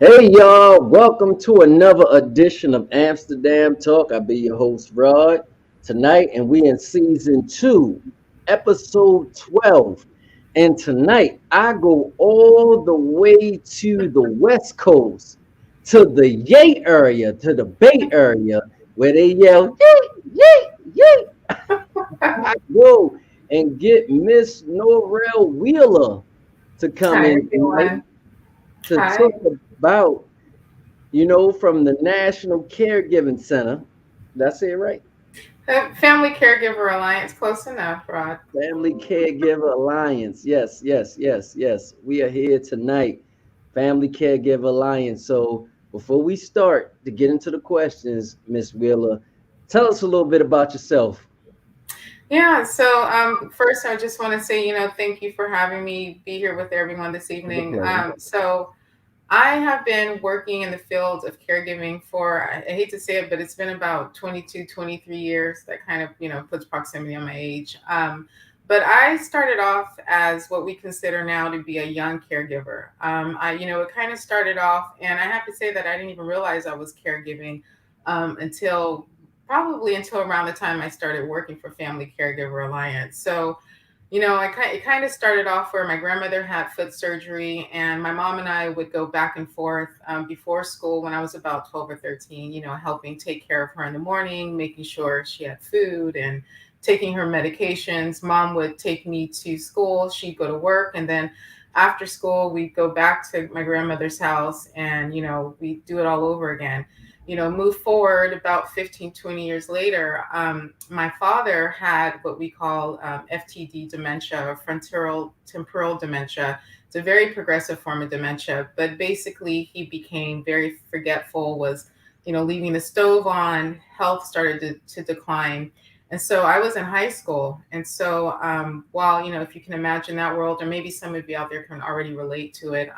Hey y'all, welcome to another edition of Amsterdam Talk. I'll be your host, Rod, tonight, and we in season 2, episode 12. And tonight I go all the way to the West Coast, to the Yay area, to the Bay Area, where they yell, yay, yay, yay. I go and get Miss Norrell Wheeler to come Hi, in tonight everyone. to Hi. talk about from the National Caregiving Center. That's it, right? Family Caregiver Alliance, close enough, Rod. Family Caregiver Alliance. Yes, yes, yes, yes. We are here tonight. Family Caregiver Alliance. So before we start to get into the questions, Miss Wheeler, tell us a little bit about yourself. Yeah, so first, I just want to say, thank you for having me be here with everyone this It's a evening. pleasure. So I have been working in the field of caregiving for, I hate to say it, but it's been about 22, 23 years. That kind of, puts proximity on my age. But I started off as what we consider now to be a young caregiver. It kind of started off, and I have to say that I didn't even realize I was caregiving until probably until around the time I started working for Family Caregiver Alliance. So, it kind of started off where my grandmother had foot surgery, and my mom and I would go back and forth before school when I was about 12 or 13, helping take care of her in the morning, making sure she had food and taking her medications. Mom would take me to school, she'd go to work, and then after school, we'd go back to my grandmother's house and, we'd do it all over again. Move forward about 15, 20 years later, my father had what we call FTD dementia, or frontal temporal dementia. It's a very progressive form of dementia, but basically he became very forgetful, was, leaving the stove on, health started to decline. And so I was in high school. And so while, if you can imagine that world, or maybe some of you out there can already relate to it,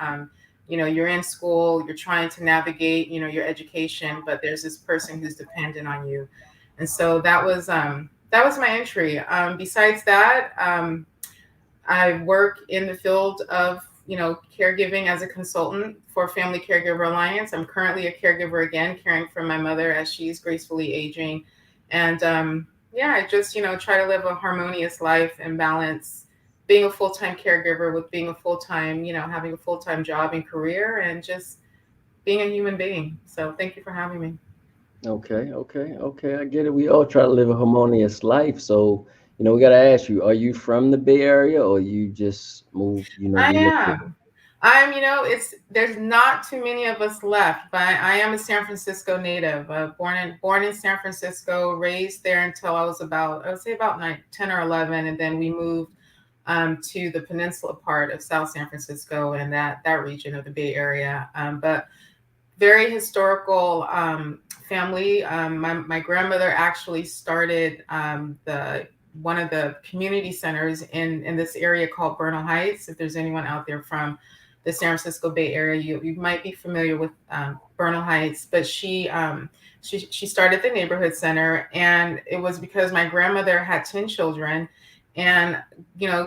you're in school, you're trying to navigate, your education, but there's this person who's dependent on you. And so that was my entry. Besides that, I work in the field of, caregiving as a consultant for Family Caregiver Alliance. I'm currently a caregiver again, caring for my mother as she's gracefully aging. And yeah, I just, try to live a harmonious life and balance being a full-time caregiver with being a full-time, having a full-time job and career and just being a human being. So thank you for having me. Okay, okay, okay. I get it. We all try to live a harmonious life. So, we got to ask you, are you from the Bay Area or you just moved, I relocated? am. It's there's not too many of us left, but I am a San Francisco native. Born in San Francisco, raised there until I would say about 10 or 11, and then we moved to the peninsula part of South San Francisco and that region of the Bay Area. But very historical family. My grandmother actually started the one of the community centers in this area called Bernal Heights. If there's anyone out there from the San Francisco Bay Area, you might be familiar with Bernal Heights. But she started the neighborhood center, and it was because my grandmother had 10 children, and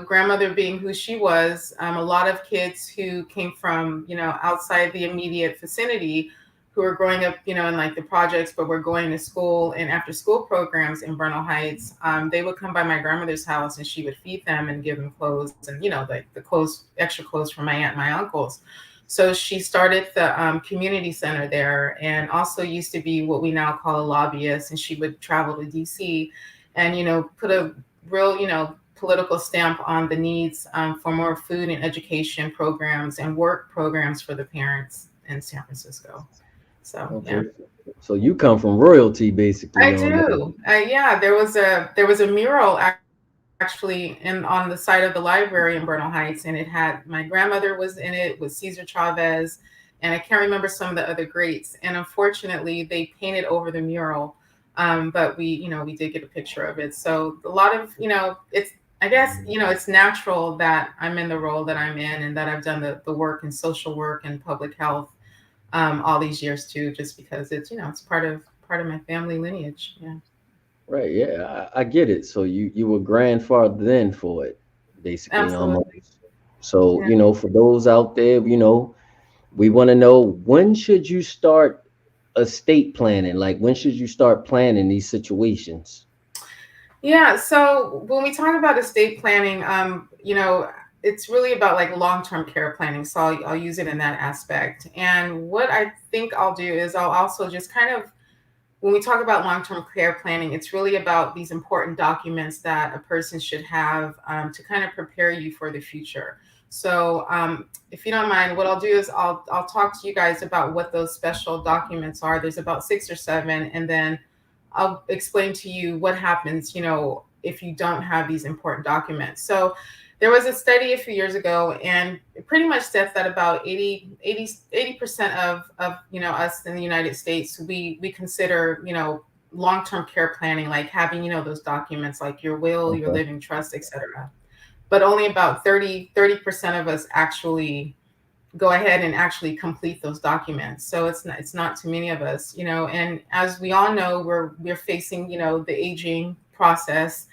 grandmother being who she was, a lot of kids who came from outside the immediate vicinity, who were growing up in like the projects, but were going to school and after school programs in Bernal Heights, they would come by my grandmother's house and she would feed them and give them clothes, and like the clothes, extra clothes from my aunt and my uncles. So she started the community center there, and also used to be what we now call a lobbyist, and she would travel to DC and put a real political stamp on the needs for more food and education programs and work programs for the parents in San Francisco. So Okay. yeah, So you come from royalty basically I almost. do. Yeah, there was a mural actually in on the side of the library in Bernal Heights, and it had my grandmother was in it with Cesar Chavez, and I can't remember some of the other greats. And unfortunately, they painted over the mural, but we did get a picture of it. So a lot of it's, I guess it's natural that I'm in the role that I'm in, and that I've done the work in social work and public health all these years too, just because it's it's part of my family lineage. Yeah, Right, yeah, I get it. So you were grandfathered in for it, basically absolutely. almost. So, Yeah. for those out there, We want to know, when should you start estate planning? Like, when should you start planning these situations? Yeah, so when we talk about estate planning, it's really about like long-term care planning. So I'll use it in that aspect. And what I think I'll do is I'll also just kind of, when we talk about long-term care planning, it's really about these important documents that a person should have to kind of prepare you for the future. So, if you don't mind, what I'll do is I'll talk to you guys about what those special documents are. There's about six or seven, and then I'll explain to you what happens, if you don't have these important documents. So there was a study a few years ago, and it pretty much said that about 80% of us in the United States, we consider, long-term care planning, like having, those documents like your will, your Okay. living trust, etc. But only about 30% of us actually go ahead and actually complete those documents. So it's not too many of us, and as we all know, we're facing, the aging process,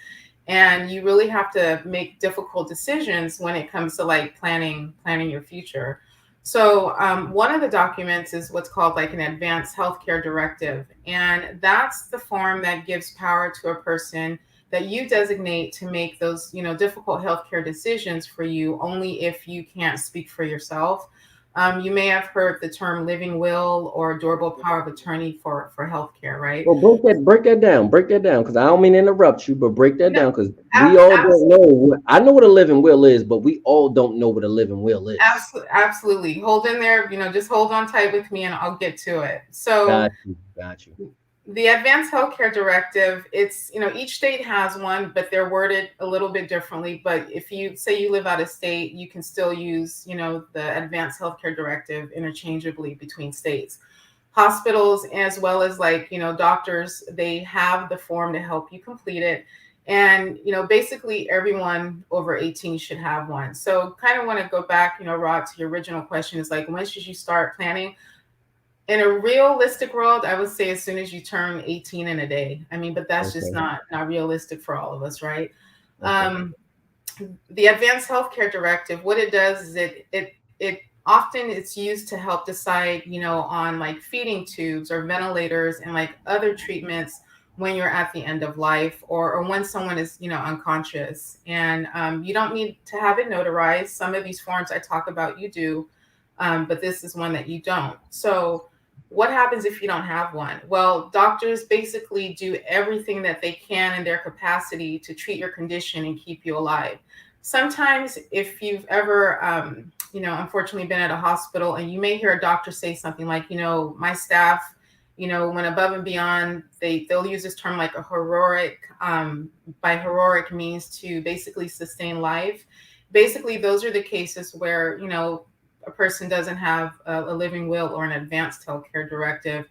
and you really have to make difficult decisions when it comes to like planning your future. So one of the documents is what's called like an advanced healthcare directive, and that's the form that gives power to a person that you designate to make those, difficult healthcare decisions for you, only if you can't speak for yourself. You may have heard the term living will or durable power of attorney for healthcare, right? Well, break that down, because I don't mean to interrupt you, but break that No, down, because we all don't know. absolutely. I know what a living will is, but we all don't know what a living will is. Absolutely. Hold in there, just hold on tight with me and I'll get to it. So, Got you, got you. the Advanced Healthcare Directive, it's, each state has one, but they're worded a little bit differently. But if you say you live out of state, you can still use, the Advanced Healthcare Directive interchangeably between states. Hospitals, as well as like, doctors, they have the form to help you complete it. And, basically everyone over 18 should have one. So kind of want to go back, Rod, to your original question is like, when should you start planning? In a realistic world, I would say as soon as you turn 18 in a day. I mean, but that's just Okay, not realistic for all of us, right? okay, Um, the Advanced Healthcare Directive, what it does is it often it's used to help decide, on like feeding tubes or ventilators and like other treatments when you're at the end of life, or when someone is, unconscious. And you don't need to have it notarized. Some of these forms I talk about, you do, but this is one that you don't. So what happens if you don't have one? Well, doctors basically do everything that they can in their capacity to treat your condition and keep you alive. Sometimes, if you've ever, unfortunately been at a hospital, and you may hear a doctor say something like, my staff, went above and beyond. They'll use this term like a heroic, by heroic means to basically sustain life. Basically, those are the cases where, a person doesn't have a living will or an advanced healthcare directive,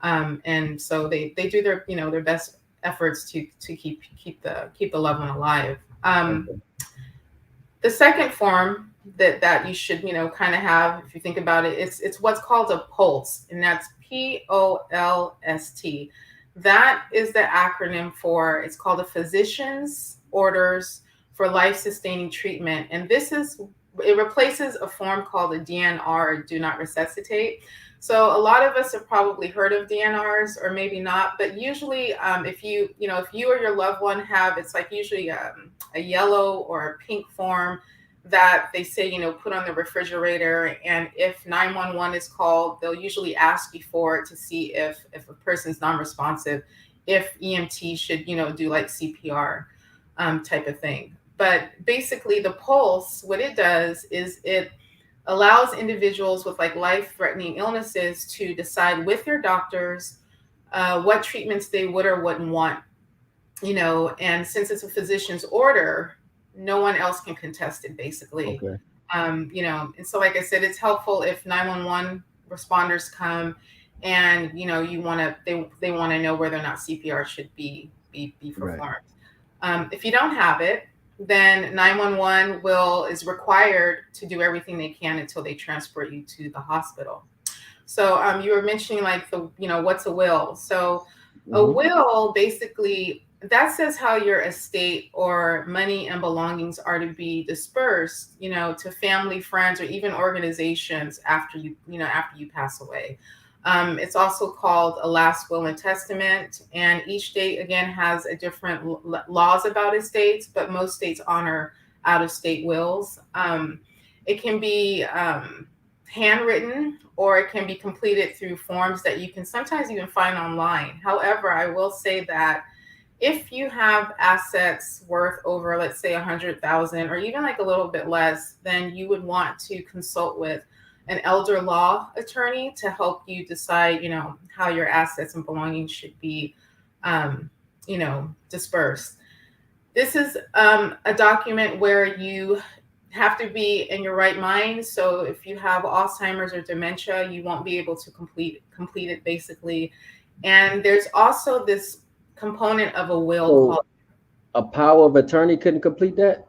and so they do their, their best efforts to keep the loved one alive. okay, The second form that you should, kind of have, if you think about it, it's what's called a POLST, and that's POLST. That is the acronym for, it's called a Physician's Orders for Life Sustaining Treatment, and it replaces a form called a DNR, Do Not Resuscitate. So a lot of us have probably heard of DNRs, or maybe not, but usually, if you or your loved one have, it's like usually a yellow or a pink form that they say, put on the refrigerator. And if 911 is called, they'll usually ask you for it to see if a person's non-responsive, if EMT should, do like CPR, type of thing. But basically, the pulse, what it does is it allows individuals with like life-threatening illnesses to decide with their doctors what treatments they would or wouldn't want, and since it's a physician's order, no one else can contest it, basically. okay. And so, like I said, it's helpful if 911 responders come, and they want to know whether or not CPR should be Right. performed. If you don't have it, then 911 is required to do everything they can until they transport you to the hospital. So you were mentioning like what's a will? So a Hmm. will basically, that says how your estate or money and belongings are to be dispersed, to family, friends, or even organizations after after you pass away. It's also called a last will and testament, and each state again has a different laws about estates, but most states honor out of state wills. It can be handwritten, or it can be completed through forms that you can sometimes even find online. However, I will say that if you have assets worth over, let's say, 100,000, or even like a little bit less, then you would want to consult with an elder law attorney to help you decide, how your assets and belongings should be, dispersed. This is a document where you have to be in your right mind. So if you have Alzheimer's or dementia, you won't be able to complete it basically. And there's also this component of a will called So a power of attorney couldn't complete that?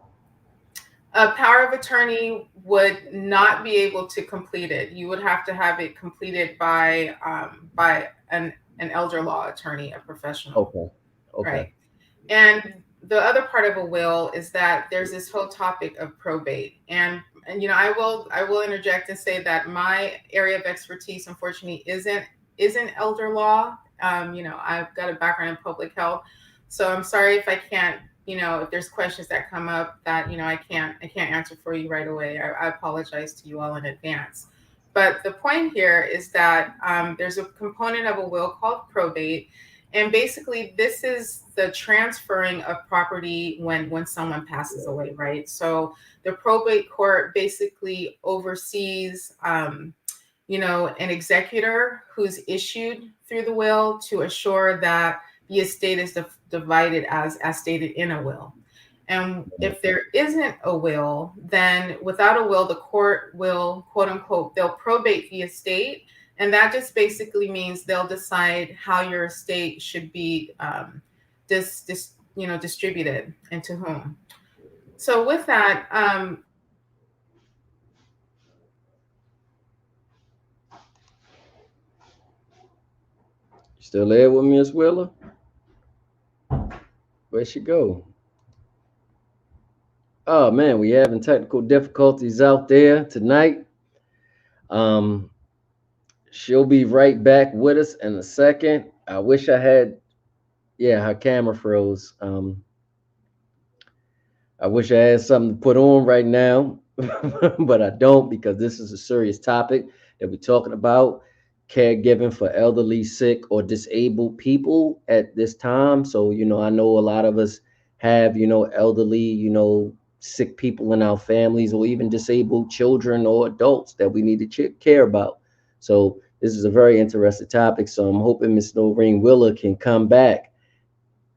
a power of attorney would not be able to complete it. You would have to have it completed by an elder law attorney, a professional, Okay. Okay. right? And the other part of a will is that there's this whole topic of probate. And I will interject and say that my area of expertise, unfortunately, isn't elder law. I've got a background in public health, so I'm sorry if I can't, if there's questions that come up that I can't answer for you right away. I apologize to you all in advance. But the point here is that there's a component of a will called probate, and basically this is the transferring of property when someone passes away, right? So the probate court basically oversees an executor who's issued through the will to assure that the estate is divided as stated in a will. And if there isn't a will, then without a will, the court will, quote unquote, they'll probate the estate. And that just basically means they'll decide how your estate should be distributed and to whom. So with that, You still there with me, Miss Willa? Where'd she go? Oh man, we having technical difficulties out there tonight. Um, she'll be right back with us in a second. I wish I had, yeah, her camera froze. I wish I had something to put on right now, but I don't because this is a serious topic that we're talking about caregiving for elderly, sick, or disabled people at this time. So, I know a lot of us have, elderly, sick people in our families, or even disabled children or adults that we need to care about. So, this is a very interesting topic. So, I'm hoping Miss Noreen Willer can come back,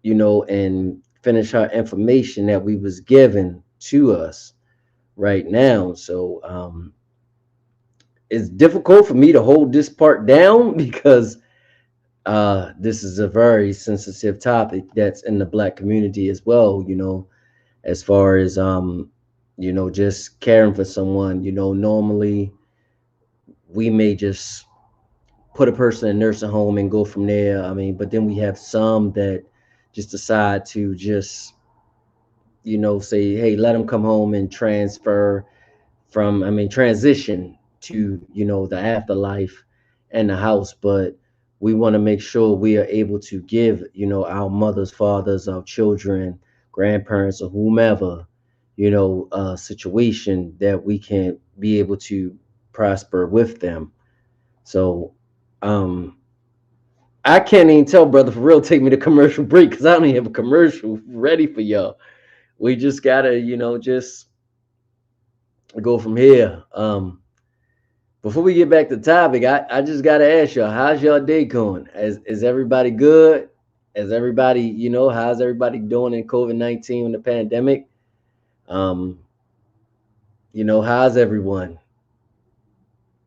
and finish our information that we was given to us right now. So it's difficult for me to hold this part down because this is a very sensitive topic that's in the Black community as well. As far as just caring for someone. Normally we may just put a person in a nursing home and go from there. I mean, but then we have some that just decide to just say, hey, let them come home and transfer from, I mean, transition to, the afterlife and the house. But we want to make sure we are able to give, our mothers, fathers, our children, grandparents, or whomever, a situation that we can be able to prosper with them. So, um, I can't even tell, brother, for real, take me to commercial break because I don't even have a commercial ready for y'all. We just gotta, just go from here. Before we get back to the topic, I just gotta ask y'all, how's y'all day going? Is everybody good? Is everybody, how's everybody doing in COVID-19 in the pandemic? Um, how's everyone?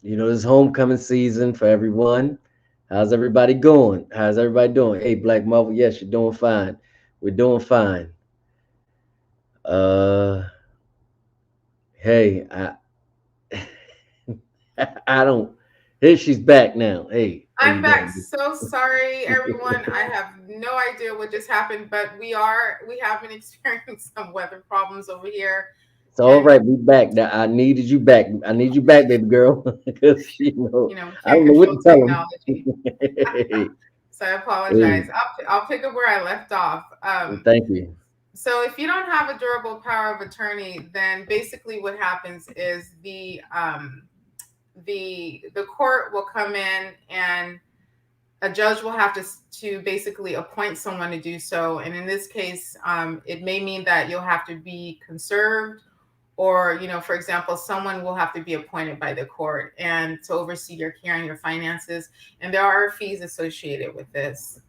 This homecoming season for everyone. How's everybody going? How's everybody doing? Hey, Black Marvel, yes, you're doing fine. We're doing fine. Uh, hey, I don't. Here she's back now. Hey. How I'm you back. doing? So sorry, everyone. I have no idea what just happened, but we have been experiencing some weather problems over here. It's all And right. We back. Now, I needed you back. I need you back, baby girl. Because I can't don't know what control to tell them. technology. Hey, So I apologize. hey, I'll pick up where I left off. thank you. So if you don't have a durable power of attorney, then basically what happens is the court will come in, and a judge will have to basically appoint someone to do so. And in this case, it may mean that you'll have to be conserved, or for example, someone will have to be appointed by the court and to oversee your care and your finances. And there are fees associated with this.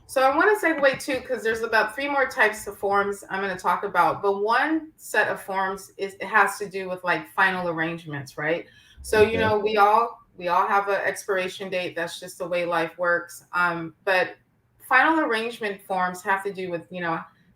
So I want to segue too, because there's about three more types of forms I'm going to talk about. But one set of forms is it has to do with like final arrangements, right? So Okay. we all have an expiration date. That's just the way life works. But final arrangement forms have to do with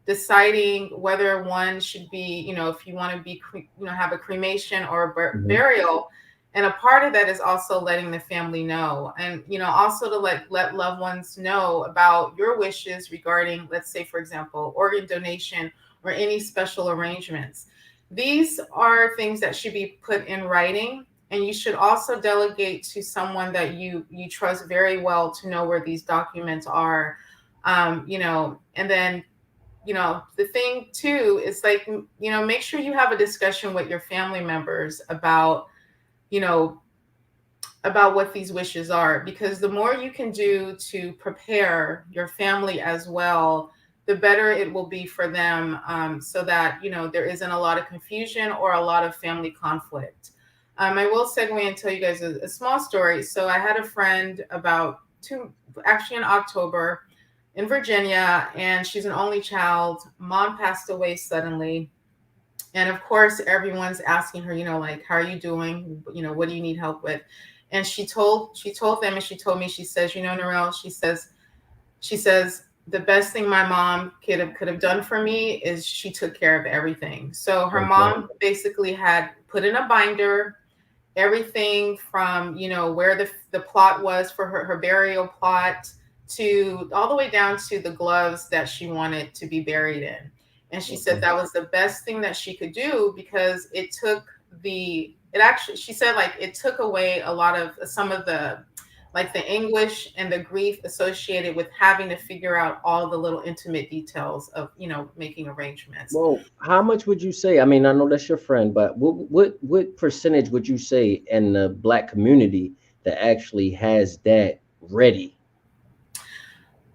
deciding whether one should be, if you want to be have a cremation or a Hmm. burial. And a part of that is also letting the family know, and also to let loved ones know about your wishes regarding, let's say for example, organ donation or any special arrangements. These are things that should be put in writing, and you should also delegate to someone that you trust very well to know where these documents are. And then the thing too is like, make sure you have a discussion with your family members you know about what these wishes are, because the more you can do to prepare your family as well, the better it will be for them, so that there isn't a lot of confusion or a lot of family conflict. I will segue and tell you guys a small story. So I had a friend about two, actually in October, in Virginia, and she's an only child. Mom passed away suddenly, and of course everyone's asking her, like, how are you doing, what do you need help with? And she told them, and she told me, she says, Narelle, she says the best thing my mom could have done for me is she took care of everything. So her Okay. mom basically had put in a binder everything from where the plot was for her burial plot, to all the way down to the gloves that she wanted to be buried in. And she said Okay. that was the best thing that she could do, because it actually, she said, like, it took away a lot of some of the, like, the anguish and the grief associated with having to figure out all the little intimate details of making arrangements. Well, how much would you say? I mean, I know that's your friend, but what percentage would you say in the black community that actually has that ready?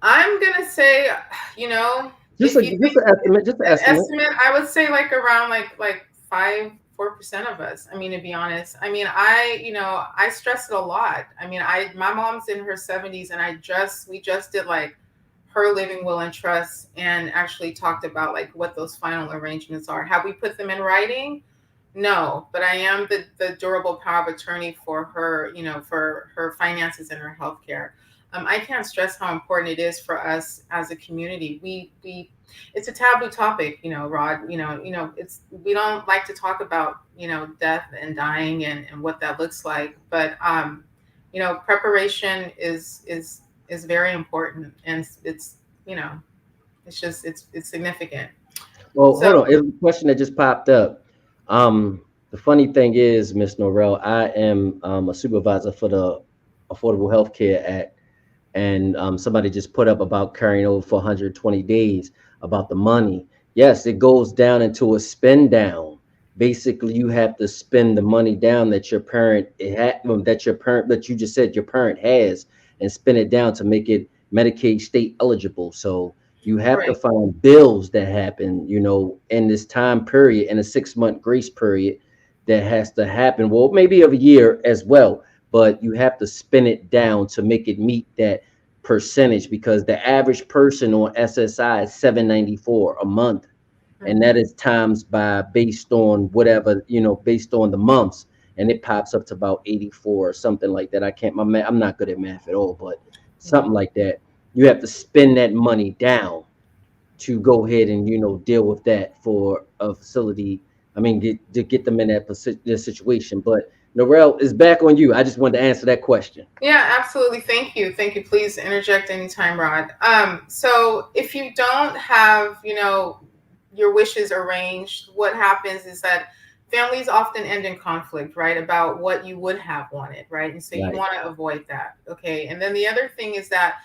I'm gonna say, you know, Just if a you just an estimate, just an an estimate. estimate, I would say like around like 4% of us. I mean, to be honest, I mean, I stress it a lot. I mean, my mom's in her 70s, and we just did like her living will and trust, and actually talked about like what those final arrangements are. Have we put them in writing? No, but I am the durable power of attorney for her, for her finances and her healthcare. I can't stress how important it is for us as a community. It's a taboo topic, Rod. It's we don't like to talk about death and dying and what that looks like. But preparation is very important, and it's you know it's significant. Well, So hold on. It was a question that just popped up. The funny thing is, Miss Norrell, I am a supervisor for the Affordable Health Care Act, and somebody just put up about carrying over for 120 days about the money. Yes, it goes down into a spend down. Basically, you have to spend the money down that your parent that you just said your parent has, and spend it down to make it Medicaid state eligible. So you have to right. find bills that happen, in this time period, in a 6 month grace period that has to happen. Well, maybe of a year as well, but you have to spin it down to make it meet that percentage, because the average person on SSI is 794 a month, and that Hmm. is times by based on whatever, based on the months, and it pops up to about 84 or something like that. I can't my I'm not good at math at all, but Yeah. something like that. You have to spend that money down to go ahead and deal with that for a facility. I mean, to get them in that situation. But Norel, it's back on you. I just wanted to answer that question. Yeah, absolutely. Thank you. Thank you. Please interject anytime, Rod. So if you don't have, your wishes arranged, what happens is that families often end in conflict, right? About what you would have wanted, right? And so you Right, want to avoid that. Okay. And then the other thing is that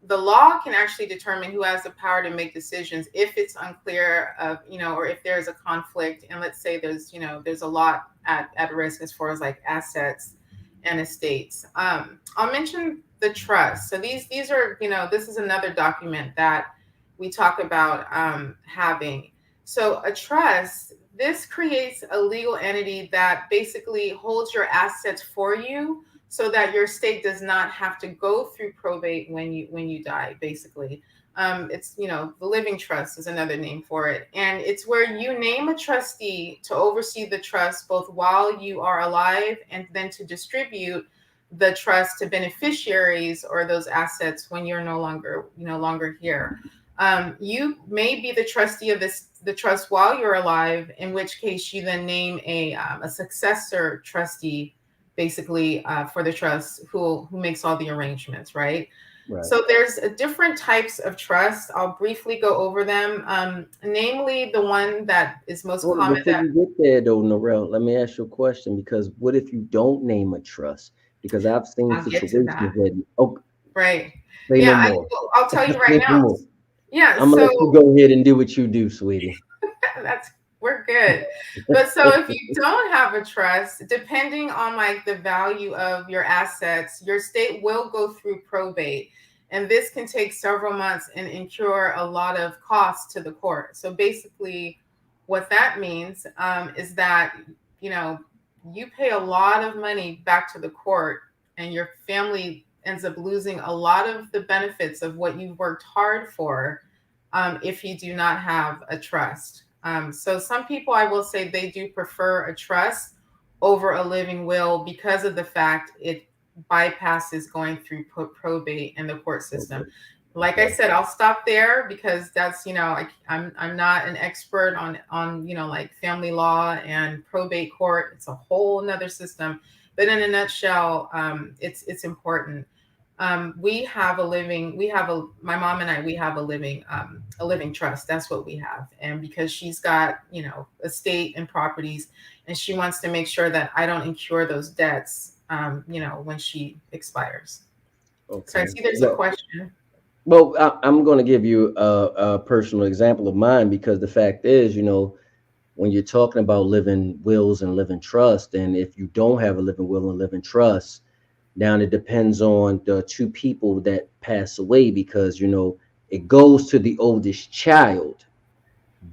the law can actually determine who has the power to make decisions if it's unclear of, or if there's a conflict. And let's say there's a lot at risk as far as like assets and estates. I'll mention the trust. So these are, this is another document that we talk about having. So a trust, this creates a legal entity that basically holds your assets for you so that your state does not have to go through probate when you die, basically. It's, the living trust is another name for it, and it's where you name a trustee to oversee the trust both while you are alive and then to distribute the trust to beneficiaries or those assets when you're no longer here. You may be the trustee of the trust while you're alive, in which case you then name a successor trustee, basically, for the trust, who makes all the arrangements, right? right. So there's different types of trust. I'll briefly go over them. Namely, the one that is most Well, common before that you get there, though, Norel, let me ask you a question. Because what if you don't name a trust? Because I've seen I'll get to situations that. where, oh, Right. say no Yeah, more. I'll tell you right Say no now. more. Yeah, I'm gonna so let you go ahead and do what you do, sweetie. that's we're good. But so if you don't have a trust, depending on like the value of your assets, your state will go through probate. And this can take several months and incur a lot of costs to the court. So basically, what that means is that, you know, you pay a lot of money back to the court, and your family ends up losing a lot of the benefits of what you've worked hard for if you do not have a trust. So some people, I will say, they do prefer a trust over a living will because of the fact it bypasses going through probate and the court system. Okay. Like I Okay. said, I'll stop there because that's, I'm not an expert on like family law and probate court. It's a whole another system. But in a nutshell, it's important. My mom and I, we have a living trust. That's what we have. And because she's got, estate and properties, and she wants to make sure that I don't incur those debts, when she expires. So I Okay. see there's a Well, question. I'm going to give you a personal example of mine because the fact is, when you're talking about living wills and living trust, and if you don't have a living will and living trust, now it depends on the two people that pass away because it goes to the oldest child,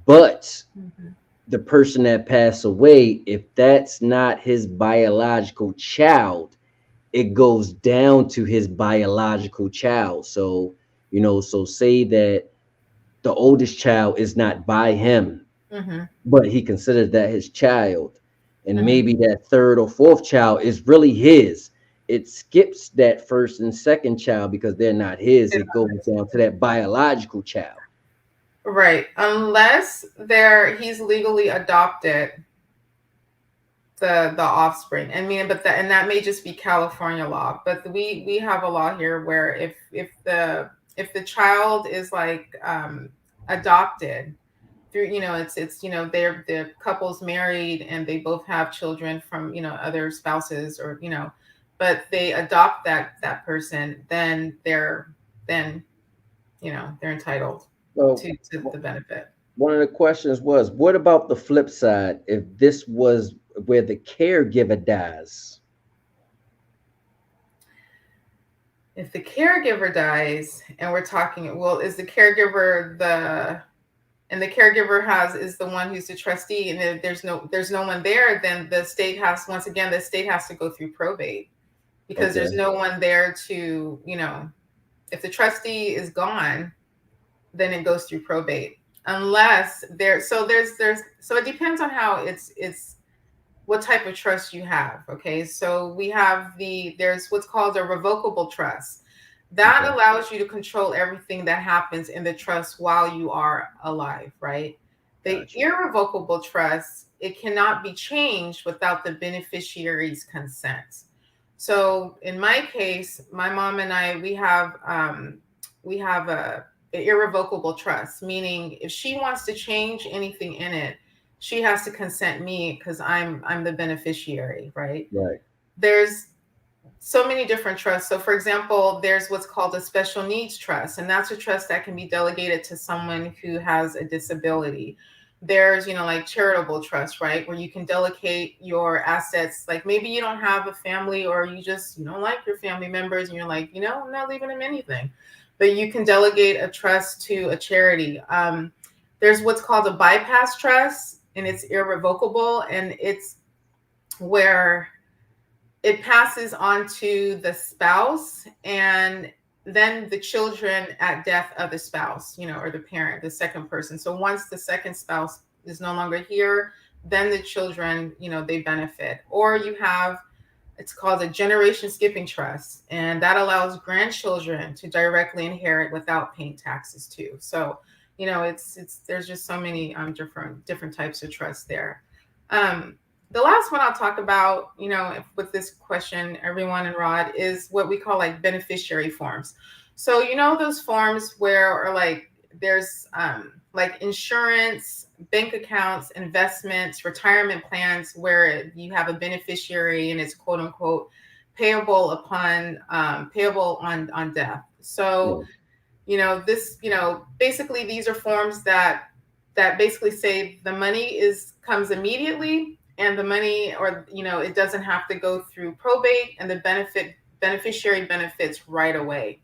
but Mhm. the person that passed away, if that's not his biological child, it goes down to his biological child. So, so say that the oldest child is not by him, Mhm. but he considers that his child. And Mhm. maybe that third or fourth child is really his. It skips that first and second child because they're not his. It goes down to that biological child. Right. Unless he's legally adopted the offspring. I mean, and that may just be California law, but we have a law here where if the child is like adopted through, it's they're the couple's married and they both have children from, other spouses, or, but they adopt that person, then they're entitled So to the benefit. one of the questions was, what about the flip side? If this was where the caregiver dies, If the caregiver dies, and we're talking, well, is the caregiver and the caregiver is the one who's the trustee, and there's no one there, then the state has to go through probate, because there's okay. no one there to, if the trustee is gone, then it goes through probate. Unless so it depends on how it's what type of trust you have. Okay, so there's what's called a revocable trust that allows you to control everything that happens in the trust while you are alive, right? The Got you. irrevocable trust, it cannot be changed without the beneficiary's consent. So in my case, my mom and I, we have a irrevocable trust, meaning if she wants to change anything in it, she has to consent me because I'm the beneficiary, right? Right. There's so many different trusts. So, for example, there's what's called a special needs trust, and that's a trust that can be delegated to someone who has a disability. There's, like charitable trust, right, where you can delegate your assets. Like maybe you don't have a family, or you just you don't like your family members, and you're like, I'm not leaving them anything, but you can delegate a trust to a charity. There's what's called a bypass trust, and it's irrevocable, and it's where it passes on to the spouse and then the children at death of the spouse, or the parent, the second person. So once the second spouse is no longer here, then the children, they benefit. Or you have, it's called a generation skipping trust, and that allows grandchildren to directly inherit without paying taxes too. So, it's there's just so many different types of trust there. Um, the last one I'll talk about, with this question, everyone and Rod, is what we call like beneficiary forms. So, those forms where, or like, there's like insurance, bank accounts, investments, retirement plans, where you have a beneficiary and it's quote unquote payable upon payable on death. So, Yeah. this, basically these are forms that basically say the money is comes immediately, and the money, or it doesn't have to go through probate, and the beneficiary benefits right away.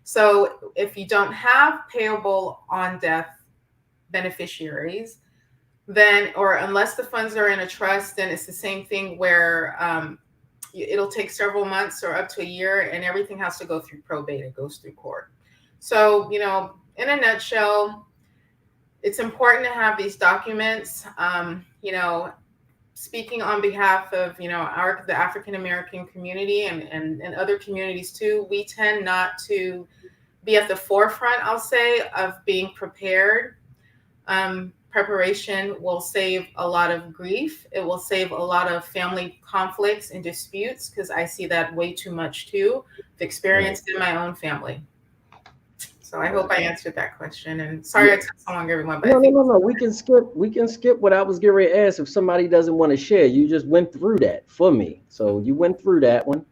So if you don't have payable on death beneficiaries, then, or unless the funds are in a trust, then it's the same thing where it'll take several months or up to a year, and everything has to go through probate. It goes through court. So, in a nutshell, it's important to have these documents. Speaking on behalf of, the African American community, and other communities too, we tend not to be at the forefront, I'll say, of being prepared. Preparation will save a lot of grief. It will save a lot of family conflicts and disputes, because I see that way too much too. I've Right. experienced in my own family. So I hope Right. I answered that question. And sorry Yeah. I took so long, everyone, but I No, no, think no, no. We can skip. We can skip what I was getting ready to ask. If somebody doesn't want to share, you just went through that for me. So you went through that one.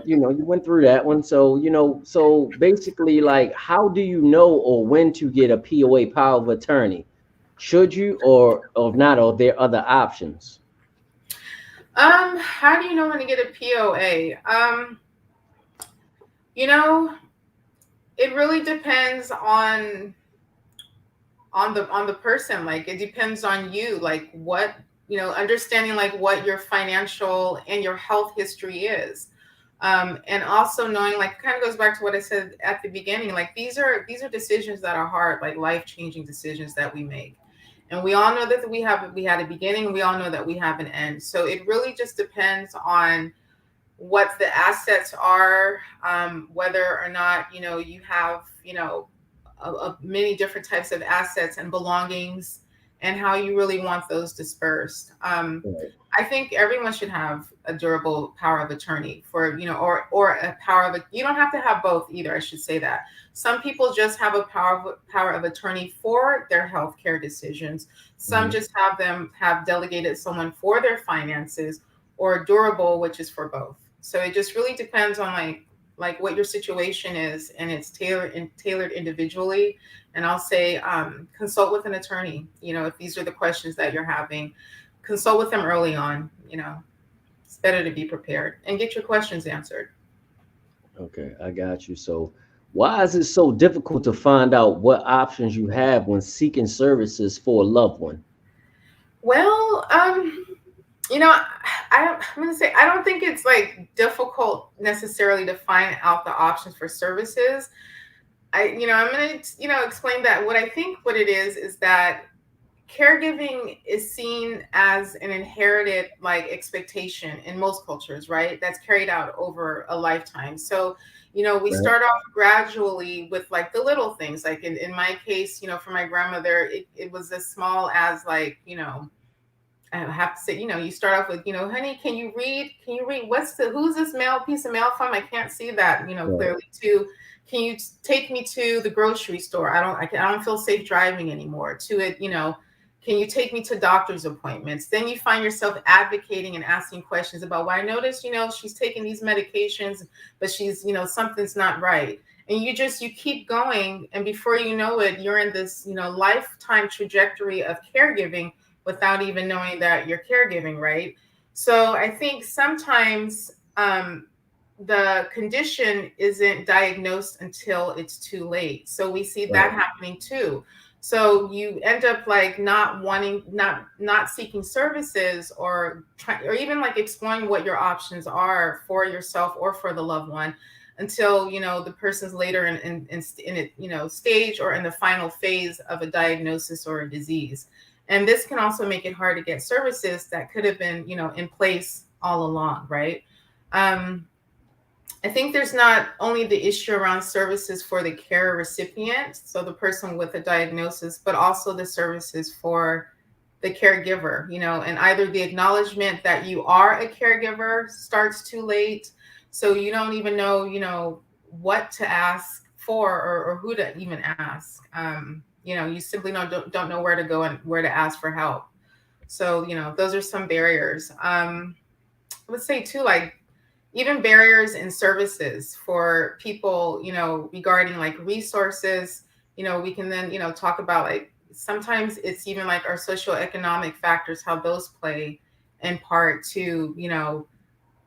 You went through that one. So so basically, like, how do you know or when to get a POA, power of attorney? Should you or not? Or there other options? how do you know when to get a POA? You know, it really depends on the person. Like it depends on you, like what, understanding like what your financial and your health history is. And also knowing, like, kind of goes back to what I said at the beginning, like these are decisions that are hard, like life-changing decisions that we make. And we all know that we had a beginning, we all know that we have an end. So it really just depends on what the assets are, whether or not you have many different types of assets and belongings, and how you really want those dispersed. Right. I think everyone should have a durable power of attorney for, or a power of, you don't have to have both either. I should say that some people just have a power of attorney for their healthcare decisions. Some Hmm. just have delegated someone for their finances, or durable, which is for both. So it just really depends on like what your situation is, and it's tailored individually. And I'll say, consult with an attorney, if these are the questions that you're having. Consult with them early on. It's better to be prepared and get your questions answered. Okay, I got you. So, why is it so difficult to find out what options you have when seeking services for a loved one? Well, you know I'm going to say, I don't think it's like difficult necessarily to find out the options for services. I'm going to explain that what I think what it is that caregiving is seen as an inherited like expectation in most cultures, right? That's carried out over a lifetime. So, we Right. start off gradually with like the little things. Like in my case, for my grandmother, it was as small as like, I have to say, you start off with, honey, can you read? Can you read? Who's this mail piece of mail from? I can't see that, Right. clearly. To, can you take me to the grocery store? I don't feel safe driving anymore. To it, can you take me to doctor's appointments? Then you find yourself advocating and asking questions about why I noticed, she's taking these medications, but she's, something's not right. And you keep going. And before you know it, you're in this, lifetime trajectory of caregiving without even knowing that you're caregiving, right? So I think sometimes the condition isn't diagnosed until it's too late. So we see that Right. happening too. So you end up like not wanting, not seeking services, or try, or even like exploring what your options are for yourself or for the loved one, until the person's later in it, stage, or in the final phase of a diagnosis or a disease. And this can also make it hard to get services that could have been, in place all along, right? um, I think there's not only the issue around services for the care recipient, so the person with a diagnosis, but also the services for the caregiver, and either the acknowledgement that you are a caregiver starts too late. So you don't even know, what to ask for, or who to even ask. You simply don't know where to go and where to ask for help. So, those are some barriers. Let's say too, like even barriers in services for people, regarding like resources. We can then, talk about like sometimes it's even like our socioeconomic factors, how those play in part to,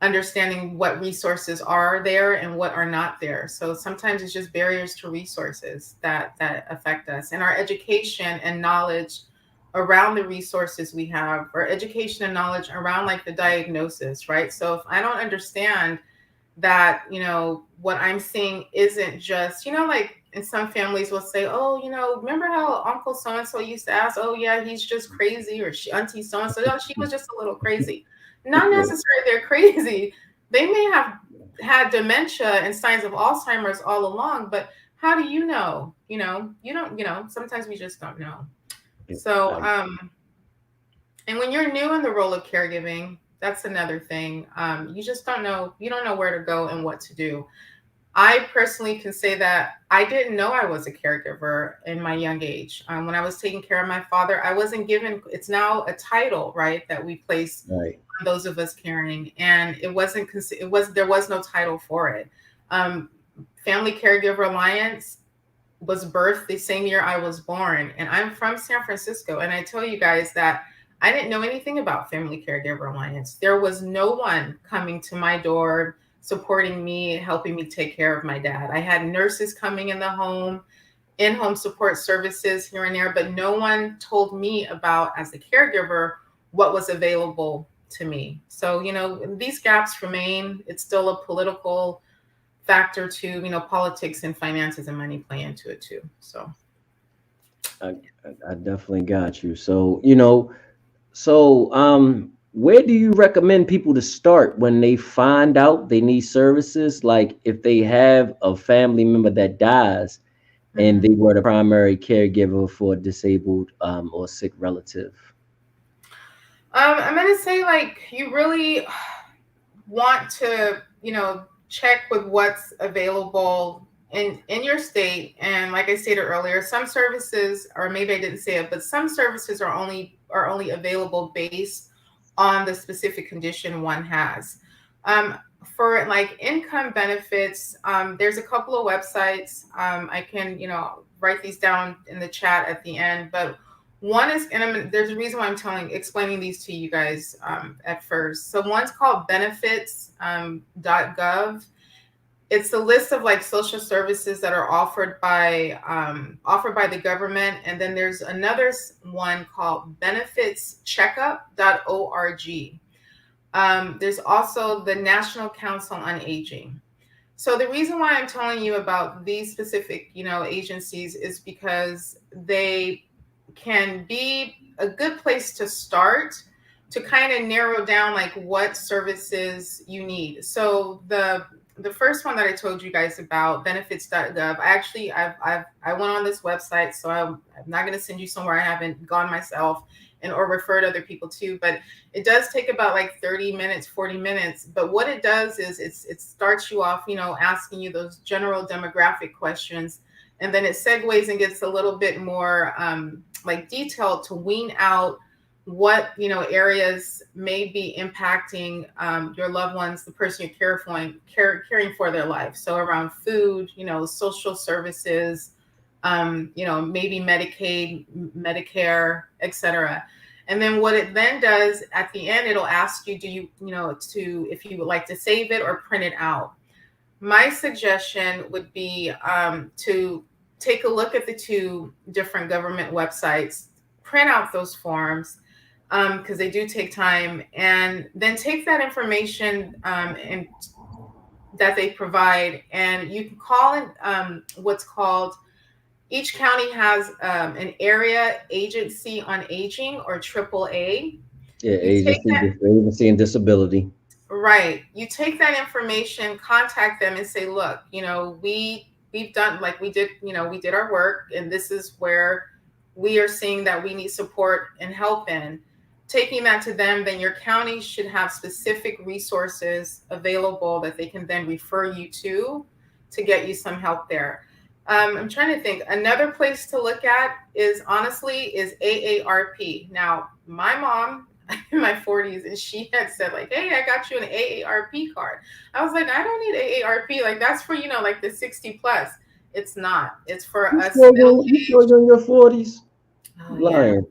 understanding what resources are there and what are not there. So sometimes it's just barriers to resources that affect us, and our education and knowledge around the resources we have, or education and knowledge around like the diagnosis, right? So if I don't understand that, what I'm seeing isn't just, like in some families will say, oh, remember how Uncle so and so used to ask, oh yeah, he's just crazy, or Auntie so and so, oh, she was just a little crazy. Not Right. necessarily they're crazy. They may have had dementia and signs of Alzheimer's all along, but how do you know? You don't, sometimes we just don't know. So, I, and when you're new in the role of caregiving, that's another thing. You just don't know, you don't know where to go and what to do. I personally can say that I didn't know I was a caregiver in my young age. When I was taking care of my father, I wasn't given, it's now a title, right, that we place right. on those of us caring. And it wasn't, there was no title for it. Um, Family Caregiver Alliance was birthed the same year I was born. And I'm from San Francisco. And I tell you guys that I didn't know anything about Family Caregiver Alliance. There was no one coming to my door supporting me, helping me take care of my dad. I had nurses coming in the home, in home support services here and there, but no one told me about, as a caregiver, what was available to me. So, these gaps remain. It's still a political factor too. Politics and finances and money play into it too. So, I, I definitely got you. So, where do you recommend people to start when they find out they need services? Like if they have a family member that dies and mhm. they were the primary caregiver for a disabled or sick relative. I'm gonna say like you really want to, check with what's available in your state. And like I stated earlier, some services, or maybe I didn't say it, but some services are only available based on the specific condition one has. Um, for like income benefits, there's a couple of websites. I can, write these down in the chat at the end, but one is, and there's a reason why explaining these to you guys at first. So one's called benefits .gov. It's a list of like social services that are offered by the government, and then there's another one called benefitscheckup.org. There's also the National Council on Aging. So the reason why I'm telling you about these specific, agencies is because can be a good place to start to kind of narrow down like what services you need. So the first one that I told you guys about, benefits.gov, I went on this website, so I'm not going to send you somewhere I haven't gone myself and or referred other people to, but it does take about like 30 minutes, 40 minutes. But what it does is it starts you off, asking you those general demographic questions, and then it segues and gets a little bit more like detailed to wean out what areas may be impacting your loved ones, the person you're caring for their life. So around food, social services, maybe Medicaid, Medicare, etc. And then what it then does at the end, it'll ask you, do to if you would like to save it or print it out. My suggestion would be to take a look at the two different government websites, print out those forms because they do take time, and then take that information and that they provide, and you can call it what's called. Each county has an area agency on aging, or AAA. Yeah, You take agency and disability. Right. You take that information, contact them and say, look, we've done like we did our work, and this is where we are seeing that we need support and help in. Taking that to them, then your county should have specific resources available that they can then refer you to get you some help there. I'm trying to think. Another place to look at is honestly is AARP. Now, my mom in my 40s, and she had said like, hey, I got you an AARP card. I was like, I don't need AARP, like that's for like the 60 plus. It's not. It's for us middle You age. still in your 40s? Oh You yeah, lying.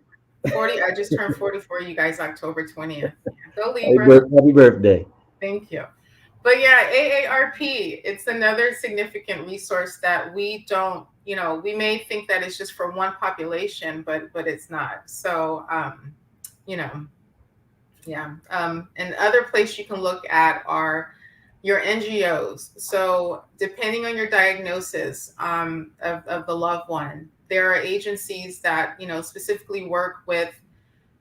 40. I just turned 44, you guys, October 20th. Yeah, go Libra. Happy birthday. Thank you. But yeah, AARP, it's another significant resource that we don't, we may think that it's just for one population, but it's not. So you know yeah. And other place you can look at are your NGOs. So depending on your diagnosis of the loved one, there are agencies that specifically work with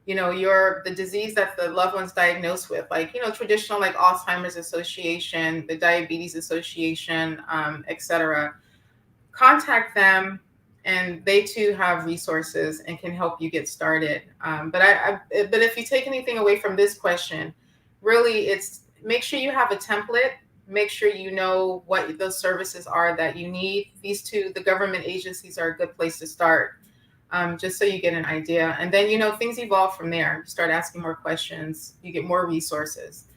your the disease that the loved one's diagnosed with, like traditional like Alzheimer's Association, the Diabetes Association, etc. Contact them, and they too have resources and can help you get started. But if you take anything away from this question, really, it's make sure you have a template. Make sure you know what those services are that you need. These two, the government agencies, are a good place to start, just so you get an idea. And then things evolve from there. You start asking more questions, you get more resources,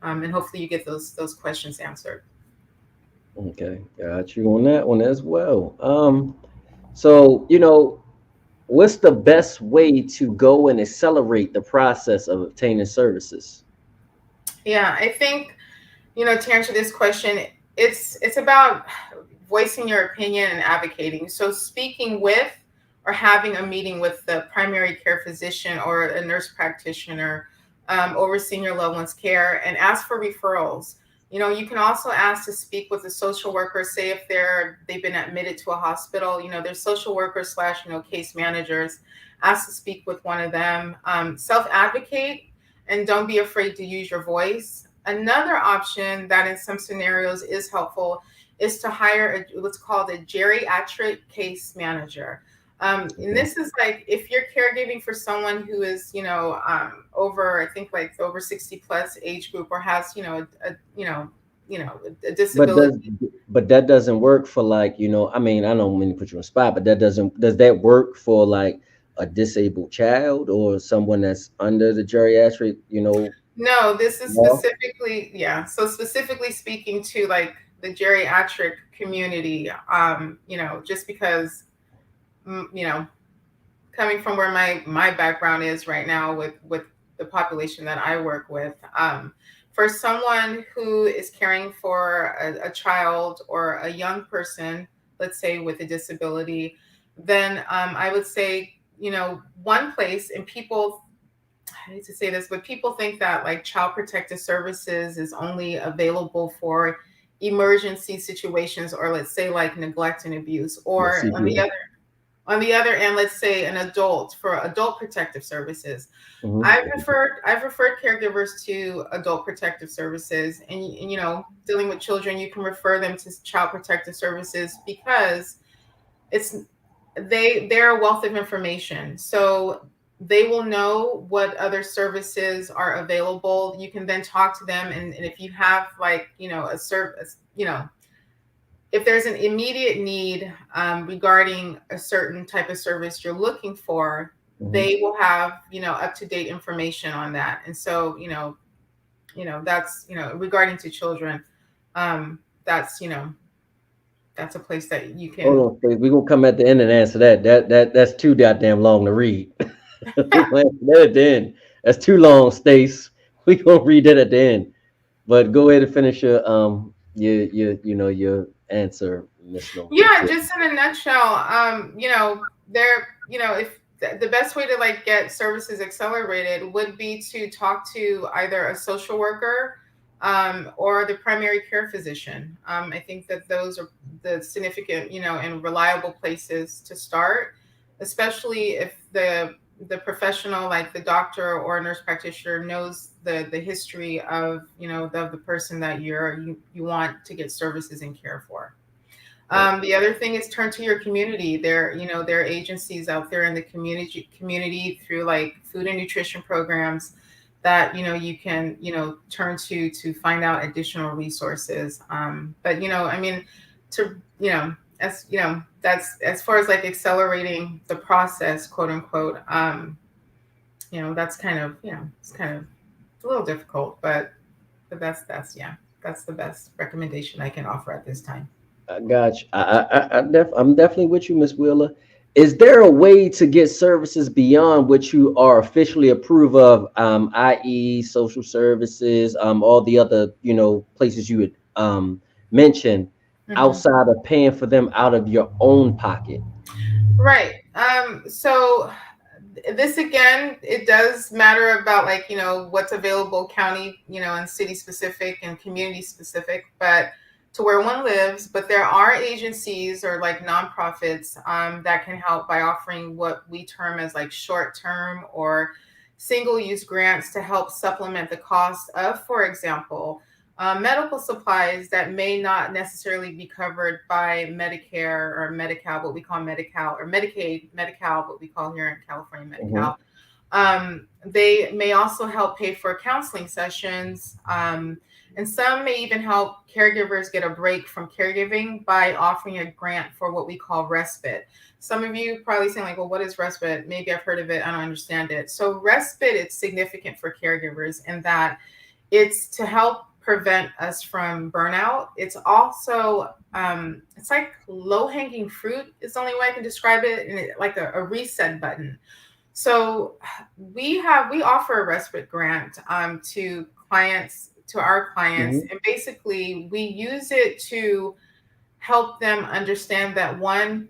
and hopefully you get those questions answered. Okay, got you on that one as well. So what's the best way to go and accelerate the process of obtaining services? Yeah, I think to answer this question, it's about voicing your opinion and advocating. So speaking with or having a meeting with the primary care physician or a nurse practitioner overseeing your loved one's care, and ask for referrals. You can also ask to speak with a social worker. Say if they've been admitted to a hospital, there's social workers slash case managers. Ask to speak with one of them. Self advocate, and don't be afraid to use your voice. Another option that in some scenarios is helpful is to hire what's called a geriatric case manager. And Okay. this is like if you're caregiving for someone who is, over, I think like over 60 plus age group, or has, a But disability. does but that doesn't work for like, I mean, I don't mean to put you on the spot, but that does that work for like a disabled child or someone that's under the geriatric, No, this is law? specifically, yeah. So specifically speaking to like the geriatric community, just because, mm, you know, coming from where my background is right now with the population that I work with, for someone who is caring for a child or a young person, let's say with a disability, then I would say one place, and people, I hate to say this, but people think that like child protective services is only available for emergency situations, or let's say like neglect and abuse, Yeah, or CPS. on the other end, let's say an adult for adult protective services. Hmm. I've referred caregivers to adult protective services, and dealing with children, you can refer them to child protective services because it's they're a wealth of information. So they will know what other services are available. You can then talk to them, and if you have like a service, if there's an immediate need regarding a certain type of service you're looking for, Hmm. they will have up to date information on that. And so that's regarding to children, um, that's that's a place that you Hold can. on, Stacey. We're gonna come at the end and answer that. That's too goddamn long to read. We're gonna answer that at the end. That's too long, Stace. We gonna read that at the end. But go ahead and finish your answer, Miss No. Yeah, just in a nutshell, if the best way to like get services accelerated would be to talk to either a social worker or the primary care physician. I think that those are the significant, and reliable places to start, especially if the professional, like the doctor or nurse practitioner, knows the history of of the person that you want to get services and care for. Right. The other thing is turn to your community. There are agencies out there in the community through like food and nutrition programs that you can turn to find out additional resources. But I mean, to as that's as far as like accelerating the process, quote unquote. That's kind of it's kind of it's a little difficult, but that's yeah, that's the best recommendation I can offer at this time. I got you. I'm definitely with you, Miss Wheeler. Is there a way to get services beyond what you are officially approved of, i.e., social services, all the other places you would mention, Mhm. outside of paying for them out of your own pocket? Right. So this again, it does matter about like, what's available county, and city specific and community specific, but to where one lives. But there are agencies or like nonprofits that can help by offering what we term as like short term or single use grants to help supplement the cost of, for example, medical supplies that may not necessarily be covered by Medicare or Medi-Cal, what we call Medi-Cal, or Medicaid, Medi-Cal, what we call here in California Hmm. Medi-Cal. They may also help pay for counseling sessions, and some may even help caregivers get a break from caregiving by offering a grant for what we call respite. Some of you probably saying like, well, what is respite? Maybe I've heard of it, I don't understand it. So respite, it's significant for caregivers in that it's to help prevent us from burnout. It's also it's like low hanging fruit is the only way I can describe it, and like a reset button. So we offer a respite grant to our clients, Hmm. and basically we use it to help them understand that one,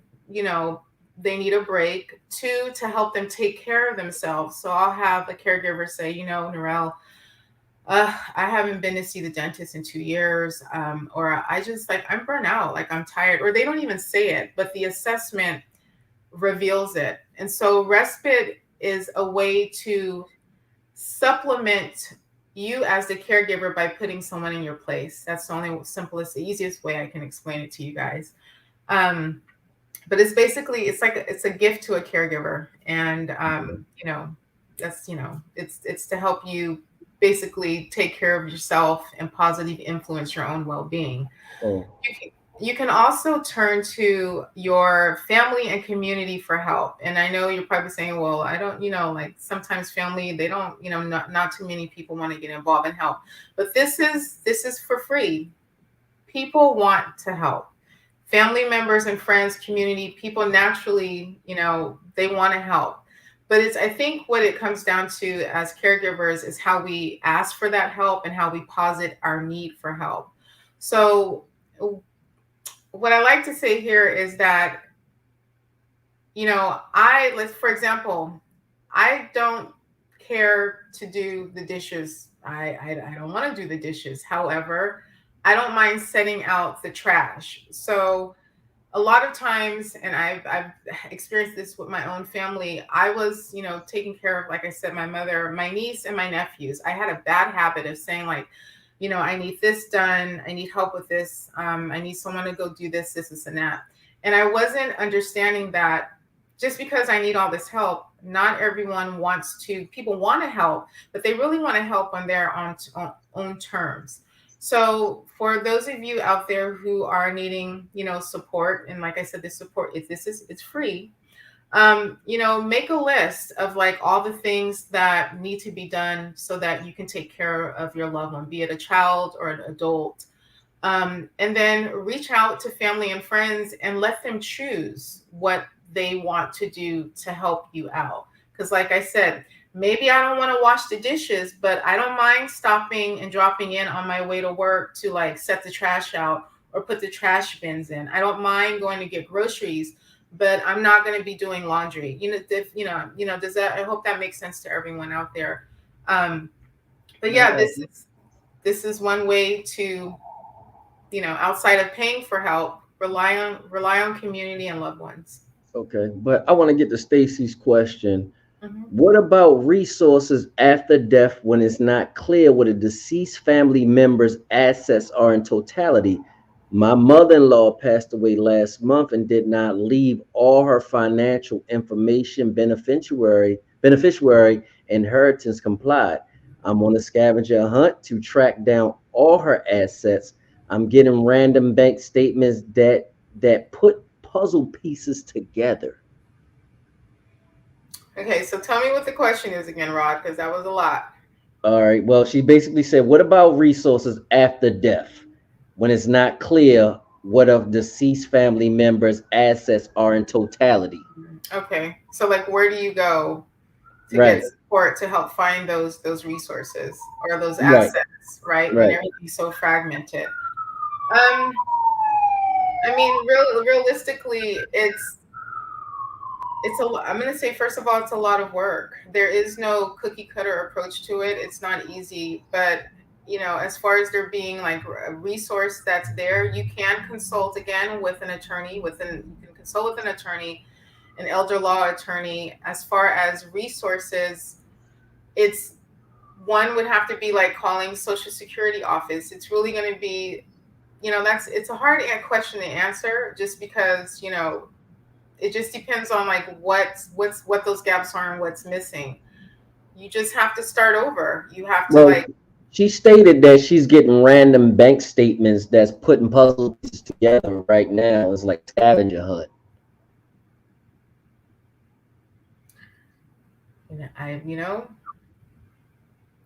they need a break. Two, to help them take care of themselves. So I'll have a caregiver say, Narelle, I haven't been to see the dentist in 2 years, or I just like I'm burnt out, like I'm tired, or they don't even say it, but the assessment reveals it. And so respite is a way to supplement you as the caregiver by putting someone in your place. That's the only simplest, the easiest way I can explain it to you guys. Um, but it's basically it's a gift to a caregiver, and that's it's to help you basically take care of yourself and positively influence your own well-being. Oh. You can also turn to your family and community for help. And I know you're probably saying, well, I don't, like sometimes family, they don't, not too many people want to get involved and help. But this is for free. People want to help. Family members and friends, community, people naturally, they want to help. But it's I think what it comes down to as caregivers is how we ask for that help and how we posit our need for help. So what I like to say here is that, let's, for example, I don't care to do the dishes. I don't want to do the dishes. However, I don't mind setting out the trash. So a lot of times, and I've experienced this with my own family, I was, taking care of, like I said, my mother, my niece, and my nephews. I had a bad habit of saying, like, I need this done. I need help with this. I need someone to go do this, and that. And I wasn't understanding that just because I need all this help, not everyone wants to, people want to help, but they really want to help on their own terms. So for those of you out there who are needing, support, and like I said, this support, if this is, it's free. Make a list of like all the things that need to be done so that you can take care of your loved one, be it a child or an adult. And then reach out to family and friends and let them choose what they want to do to help you out. Because, like I said, maybe I don't want to wash the dishes, but I don't mind stopping and dropping in on my way to work to like set the trash out or put the trash bins in. I don't mind going to get groceries, but I'm not going to be doing laundry. Does that? I hope that makes sense to everyone out there. Um, but yeah, this is one way to, outside of paying for help, rely on community and loved ones. Okay, but I want to get to Stacy's question. Hmm. What about resources after death when it's not clear what a deceased family member's assets are in totality? My mother-in-law passed away last month and did not leave all her financial information. Beneficiary inheritance complied. I'm on a scavenger hunt to track down all her assets. I'm getting random bank statements that put puzzle pieces together. Okay, so tell me what the question is again, Rod, because that was a lot. All right. Well, she basically said, what about resources after death when it's not clear what of deceased family members' assets are in totality? Okay, so like, where do you go to get Right. support to help find those resources or those Right. assets, right? When Right. everything's so fragmented. Um, I mean, realistically, I'm going to say, first of all, it's a lot of work. There is no cookie cutter approach to it. It's not easy, but as far as there being like a resource that's there, you can consult again with an attorney. You can consult with an attorney, an elder law attorney. As far as resources, it's one would have to be like calling Social Security office. It's really going to be, it's a hard question to answer, just because it just depends on like what those gaps are and what's missing. You just have to start over. You have to Well, like, she stated that she's getting random bank statements that's putting puzzle pieces together right now. It's like scavenger hunt.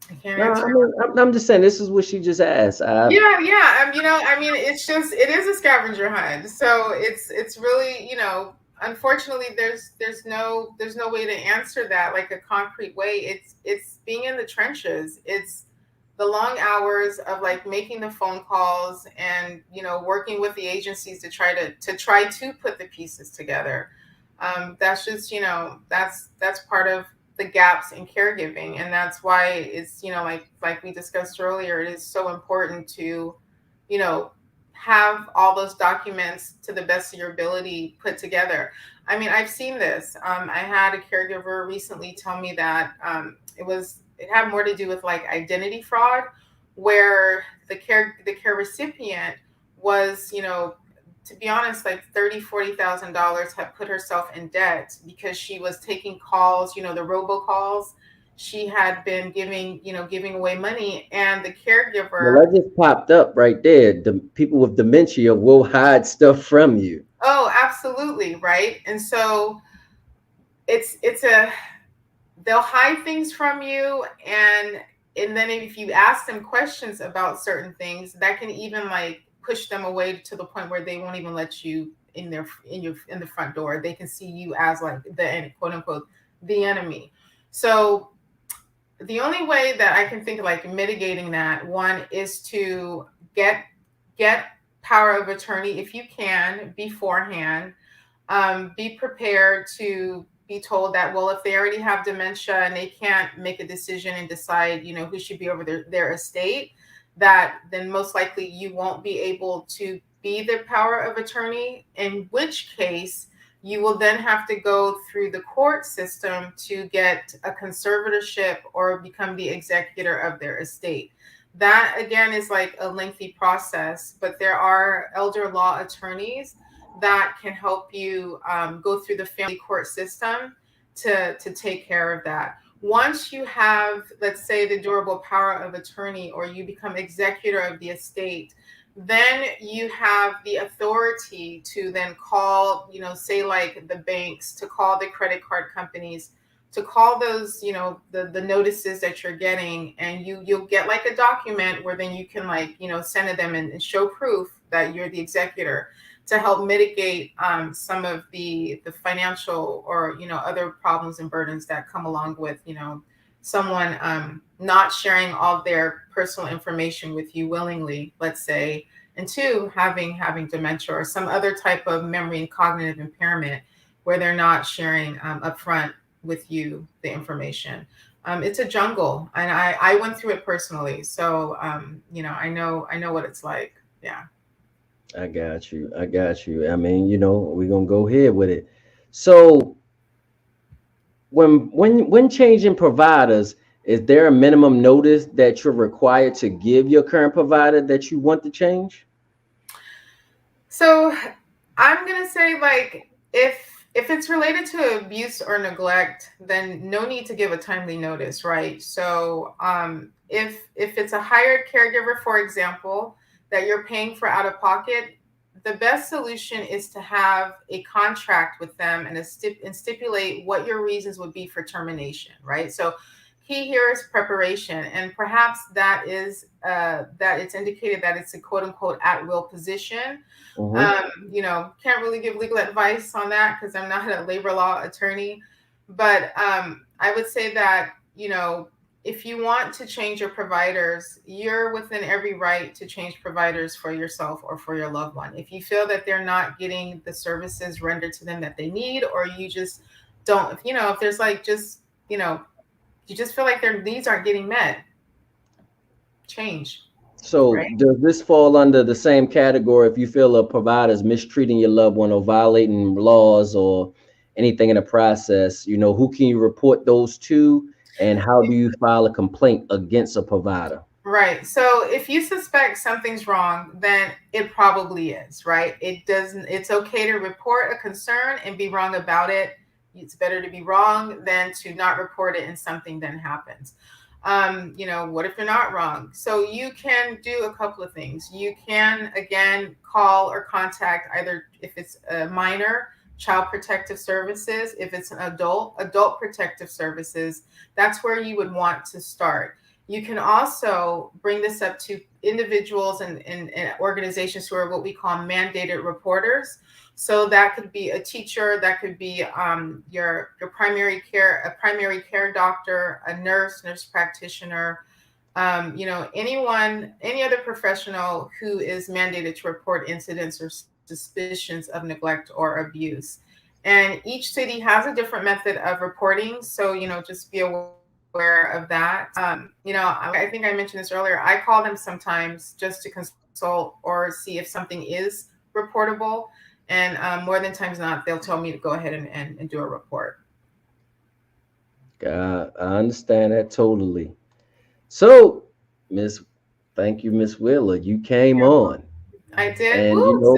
I can't No, answer. I mean, I'm just saying this is what she just asked. Yeah, yeah. I mean, it is a scavenger hunt. So it's really, unfortunately, there's no way to answer that like a concrete way. It's being in the trenches. It's the long hours of like making the phone calls and working with the agencies to try to put the pieces together. That's just, that's part of the gaps in caregiving, and that's why it's, like we discussed earlier, it is so important to you know have all those documents to the best of your ability put together. I mean, I've seen this. I had a caregiver recently tell me that it had more to do with like identity fraud, where the care recipient was, to be honest, like 30, $40,000 had put herself in debt because she was taking calls, the robocalls. She had been giving away money, and the Well, caregiver. that just popped up right there. The people with dementia will hide stuff from you. Oh, absolutely, right. And so it's a they'll hide things from you, and then if you ask them questions about certain things, that can even like push them away to the point where they won't even let you in the front door. They can see you as like the quote unquote the enemy. So the only way that I can think of like mitigating that, one is to get power of attorney if you can beforehand. Be prepared to be told that, well, if they already have dementia and they can't make a decision and decide, who should be over their estate, that then most likely you won't be able to be the power of attorney, in which case you will then have to go through the court system to get a conservatorship or become the executor of their estate. That again is like a lengthy process, but there are elder law attorneys that can help you go through the family court system to take care of that. Once you have, let's say, the durable power of attorney, or you become executor of the estate, then you have the authority to then call, say like the banks, to call the credit card companies, to call those, the notices that you're getting, and you'll get like a document where then you can like, send to them and show proof that you're the executor, to help mitigate some of the financial or other problems and burdens that come along with someone not sharing all their personal information with you willingly, let's say, and two, having dementia or some other type of memory and cognitive impairment where they're not sharing upfront with you the information. It's a jungle, and I went through it personally, so I know what it's like. Yeah. I got you. I got you. I mean, we're gonna go ahead with it. So when changing providers, is there a minimum notice that you're required to give your current provider that you want to change? So I'm gonna say, like, if it's related to abuse or neglect, then no need to give a timely notice, right? So if it's a hired caregiver, for example, that you're paying for out of pocket, the best solution is to have a contract with them and and stipulate what your reasons would be for termination, right? So key here is preparation, and perhaps that it's indicated that it's a quote unquote at will position. Hmm. Can't really give legal advice on that because I'm not a labor law attorney. But I would say that, if you want to change your providers, you're within every right to change providers for yourself or for your loved one. If you feel that they're not getting the services rendered to them that they need, or you just don't, if there's like just, you just feel like their needs aren't getting met, change, So right? does this fall under the same category if you feel a provider is mistreating your loved one or violating laws or anything in the process? Who can you report those to, and how do you file a complaint against a provider? Right. So if you suspect something's wrong, then it probably is, right? It's okay to report a concern and be wrong about it. It's better to be wrong than to not report it and something then happens. What if you're not wrong? So you can do a couple of things. You can, again, call or contact, either if it's a minor, child protective services. If it's an adult protective services. That's where you would want to start. You can also bring this up to individuals and organizations who are what we call mandated reporters. So that could be a teacher, that could be your primary care doctor, a nurse practitioner, any other professional who is mandated to report incidents or suspicions of neglect or abuse. And each city has a different method of reporting, so just be aware of that. I think I mentioned this earlier. I call them sometimes just to consult or see if something is reportable, and more than times not, they'll tell me to go ahead and do a report. I understand that totally. So, Miss, thank you, Miss Wheeler. You came on, I did. and Woo!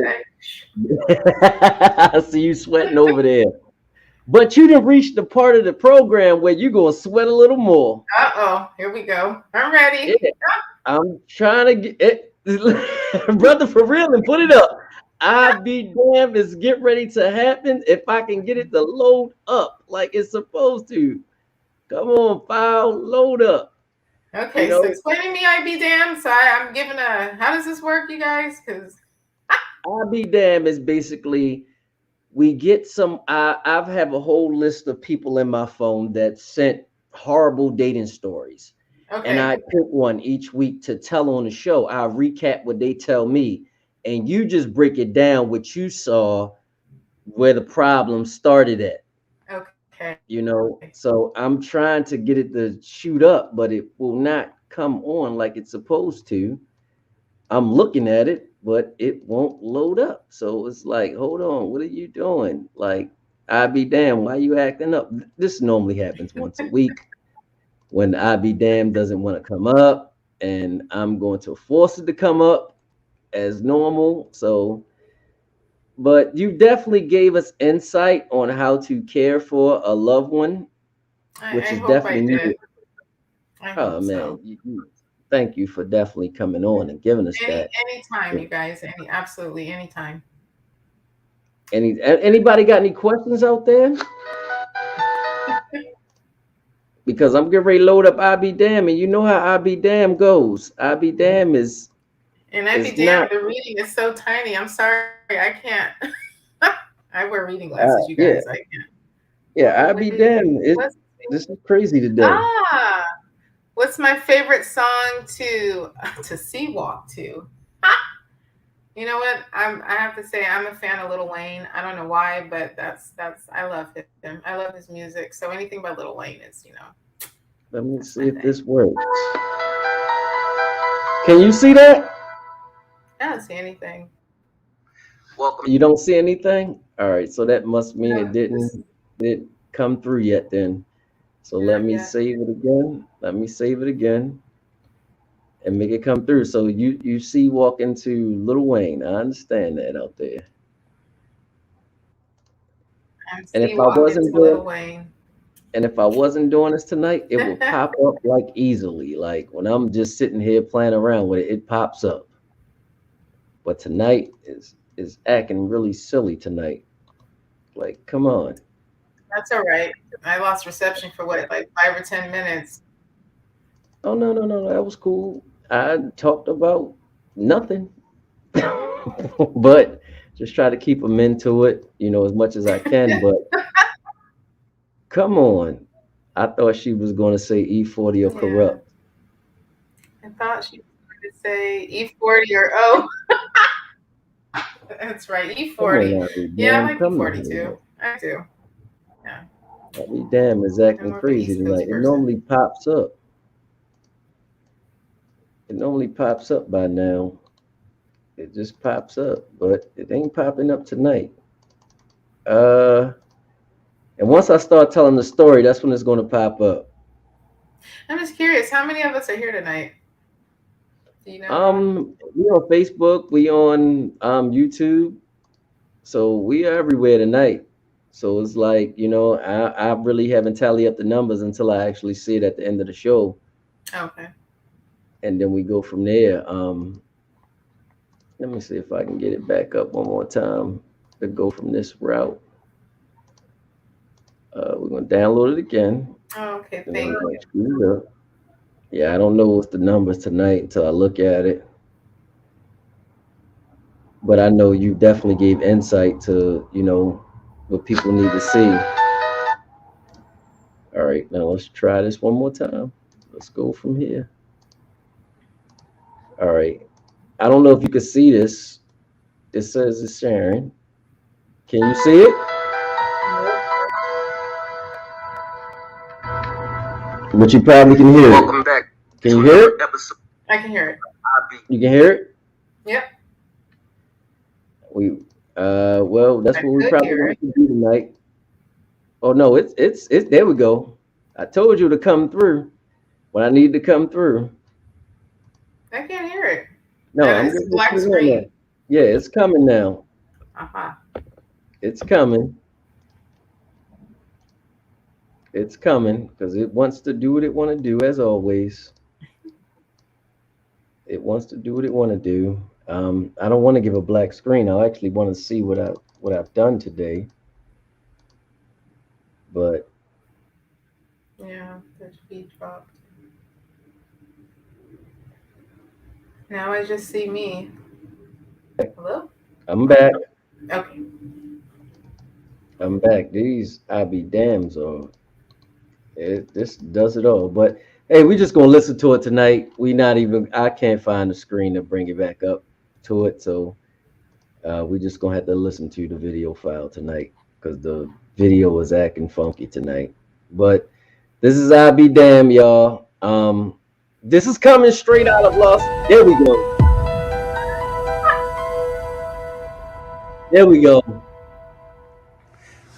I see you sweating over there. But you didn't reach the part of the program where you're gonna sweat a little more. Uh-oh, here we go. I'm ready. Yeah, I'm trying to get it, brother, for real, and put it up. I be damned, it's get ready to happen if I can get it to load up like it's supposed to. Come on, file, load up. You Okay, so know, explaining me, I be damned. So I'm giving a. How does this work, you guys? Because I be damned is basically we get some. I've have a whole list of people in my phone that sent horrible dating stories, and okay, I pick one each week to tell on the show. I recap what they tell me, and you just break it down what you saw, where the problem started at. okay, So I'm trying to get it to shoot up, but it will not come on like it's supposed to. I'm looking at it, but it won't load up. So it's like, hold on, what are you doing? Like, I be damned, why you acting up? This normally happens once a week when I be damned doesn't want to come up, and I'm going to force it to come up as normal. So, but you definitely gave us insight on how to care for a loved one, which I is hope I definitely did. needed. I Oh hope man, so. thank you for definitely coming on and giving us that. Anytime, you guys. Absolutely anytime. Anybody got any questions out there? Because I'm getting ready to load up I be damn, and you know how I be damn goes. I be damn And I'd be is damned, not. the reading is so tiny. I'm sorry, I can't. I wear reading glasses, you guys. I Yeah, can't. yeah, I be damn. What's This is crazy today. ah? What's my favorite song to sea walk to? You know what? I have to say I'm a fan of Lil Wayne. I don't know why, but that's I love him. I love his music. So anything by Lil Wayne is, Let me that's my see if thing. this works. Can you see that? I don't see anything. You don't see anything? All right, so that must No, mean it just didn't come through yet then. So let not me yet. save it again. Let me save it again and make it come through. So you see walk into Little Wayne. I understand that out there. I'm And sea if I walking wasn't to Lil doing Wayne. and if I wasn't doing this tonight, it will pop up like easily. Like when I'm just sitting here playing around with it, it pops up. But tonight is acting really silly tonight. Like, come on. That's all right. I lost reception for what, like 5 or 10 minutes. Oh no, that was cool. I talked about nothing, but just try to keep them into it, as much as I can. But come on, I thought she was going to say E40 or Yeah, corrupt. I thought she was going to say E40 or O. That's right, Come on, E40. I'll be Yeah, I damn. like Come E40 on, too. man. I do. Yeah, I'll be damn is I'm acting more of an crazy East Coast tonight. It person. normally pops up. It normally pops up by now. It just pops up, but it ain't popping up tonight. Uh, and once I start telling the story, that's when it's going to pop up. I'm just curious, how many of us are here tonight? Do you know, Rod? We on Facebook, we on YouTube, so we are everywhere tonight. So it's like, I really haven't tallied up the numbers until I actually see it at the end of the show, Okay. and then we go from there. Let me see if I can get it back up one more time to go from this route. We're gonna download it again, Oh, okay, and then thank we're you. gonna speed it up. Yeah, I don't know what's the numbers tonight until I look at it, but I know you definitely gave insight to, what people need to see. All right, now let's try this one more time. Let's go from here. All right. I don't know if you can see this. It says it's sharing. Can you see it? Nope. But you probably can hear it. Can you hear it? I can hear it. You can hear it? Yep, We well, that's I what we could probably hear going it. to do tonight. Oh no, it's there we go. I told you to come through when I need to come through. I can't hear it. No, I'm It's a getting to black see on that. screen. Yeah, it's coming now. Uh-huh. It's coming. It's coming because it wants to do what it want to do as always. It wants to do what it want to do. I don't want to give a black screen. I actually want to see what I've done today. But Yeah, the feed dropped. Now I just see me. Hello? I'm back. Okay. I'm back. These I be damns or this does it all. But hey, we just gonna listen to it tonight. We not even. I can't find the screen to bring it back up to it. So we just gonna have to listen to the video file tonight because the video is acting funky tonight. But this is I be damn, y'all. This is coming straight out of Los. There we go. There we go.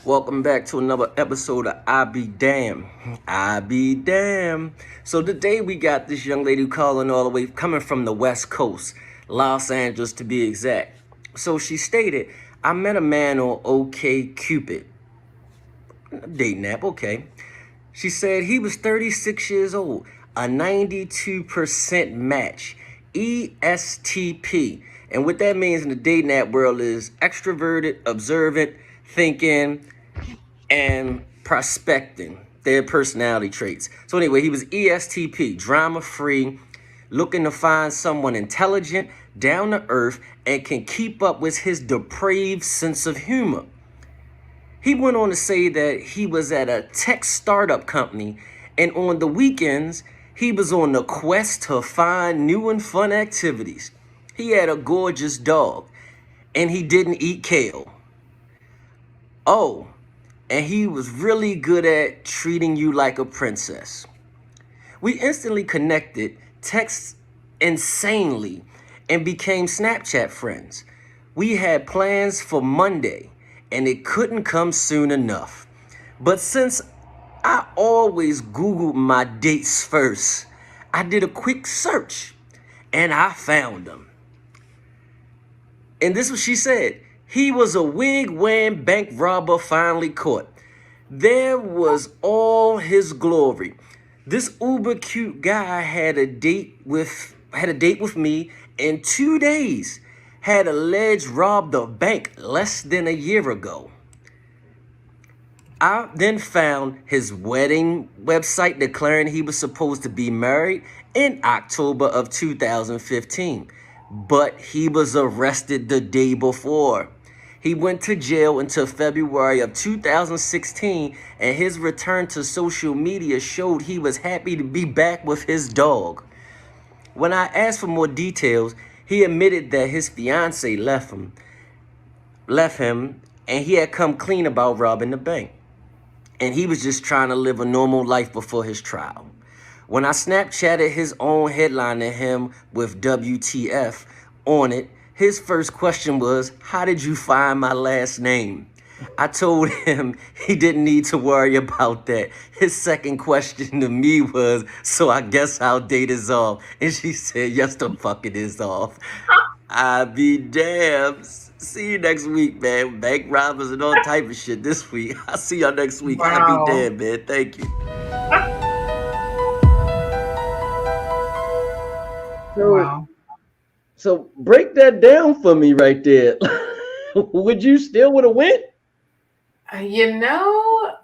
Welcome back to another episode of I Be Damn. I Be Damn. So today we got this young lady calling all the way coming from the West Coast, Los Angeles to be exact. So she stated, I met a man on OK Cupid. Dating app, okay. She said he was 36 years old, a 92% match, ESTP. And what that means in the dating app world is extroverted, observant, thinking, and prospecting, their personality traits. So anyway, he was ESTP, drama free, looking to find someone intelligent, down to earth, and can keep up with his depraved sense of humor. He went on to say that he was at a tech startup company, and on the weekends, he was on the quest to find new and fun activities. He had a gorgeous dog, and he didn't eat kale. Oh, and he was really good at treating you like a princess. We instantly connected, texted insanely, and became Snapchat friends. We had plans for Monday, and it couldn't come soon enough. But since I always Googled my dates first, I did a quick search, and I found him. And this is what she said. He was a wig-wearing bank robber finally caught. There was all his glory. This uber cute guy had a date with me in 2 days. Had alleged robbed a bank less than a year ago. I then found his wedding website declaring he was supposed to be married in October of 2015, but he was arrested the day before. He went to jail until February of 2016, and his return to social media showed he was happy to be back with his dog. When I asked for more details, he admitted that his fiance left him, and he had come clean about robbing the bank, and he was just trying to live a normal life before his trial. When I Snapchatted his own headline to him with WTF on it, his first question was, how did you find my last name? I told him he didn't need to worry about that. His second question to me was, so I guess our date is off. And she said, yes, the fuck it is off. I be damned. See you next week, man. Bank robbers and all type of shit this week. I'll see y'all next week. I be Wow. damned, man. Thank you. So, Wow. so break that down for me right there. Would you still would have went? You know,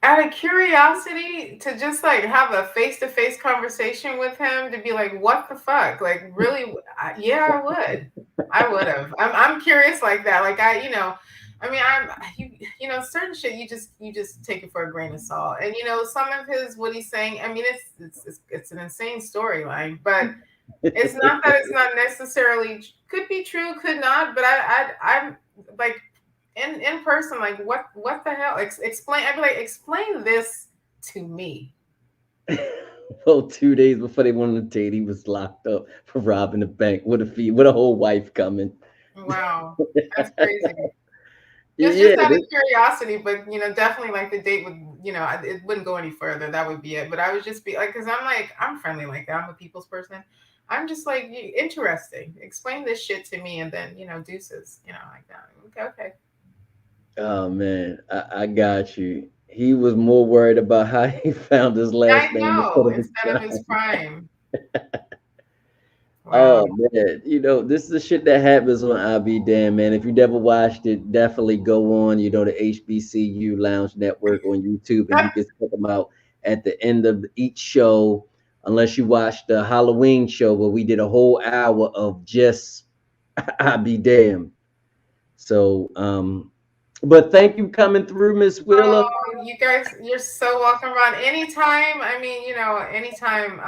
out of curiosity to just like have a face-to-face conversation with him to be like, what the fuck? Like, really? Yeah, I would. I would have. I'm curious like that. Like, I mean, certain shit you just take it for a grain of salt. And some of his what he's saying. I mean, it's an insane storyline, but it's not that it's not necessarily could be true, could not. But I'm like in person, like what the hell? Explain. I'd be like, explain this to me. Well, 2 days before they went on a date, he was locked up for robbing a bank with a fee, with a whole wife coming. Wow, that's crazy. Yeah, Just out of curiosity, but definitely like the date would, it wouldn't go any further. That would be it. But I would just be like, because I'm friendly like that. I'm a people's person. I'm just like interesting. Explain this shit to me, and then deuces, like that. Okay, okay. oh man, I got you. He was more worried about how he found his I last name instead know of his instead of his crime. crime. Wow. Oh man, this is the shit that happens on I Be Damn, man. If you never watched it, definitely go on, the HBCU Lounge Network on YouTube, and you can check them out at the end of each show. Unless you watched the Halloween show where we did a whole hour of just I Be Damn. So, but thank you coming through, Miss Wheeler. Oh, you guys, you're so welcome, Ron. Anytime. I mean, anytime.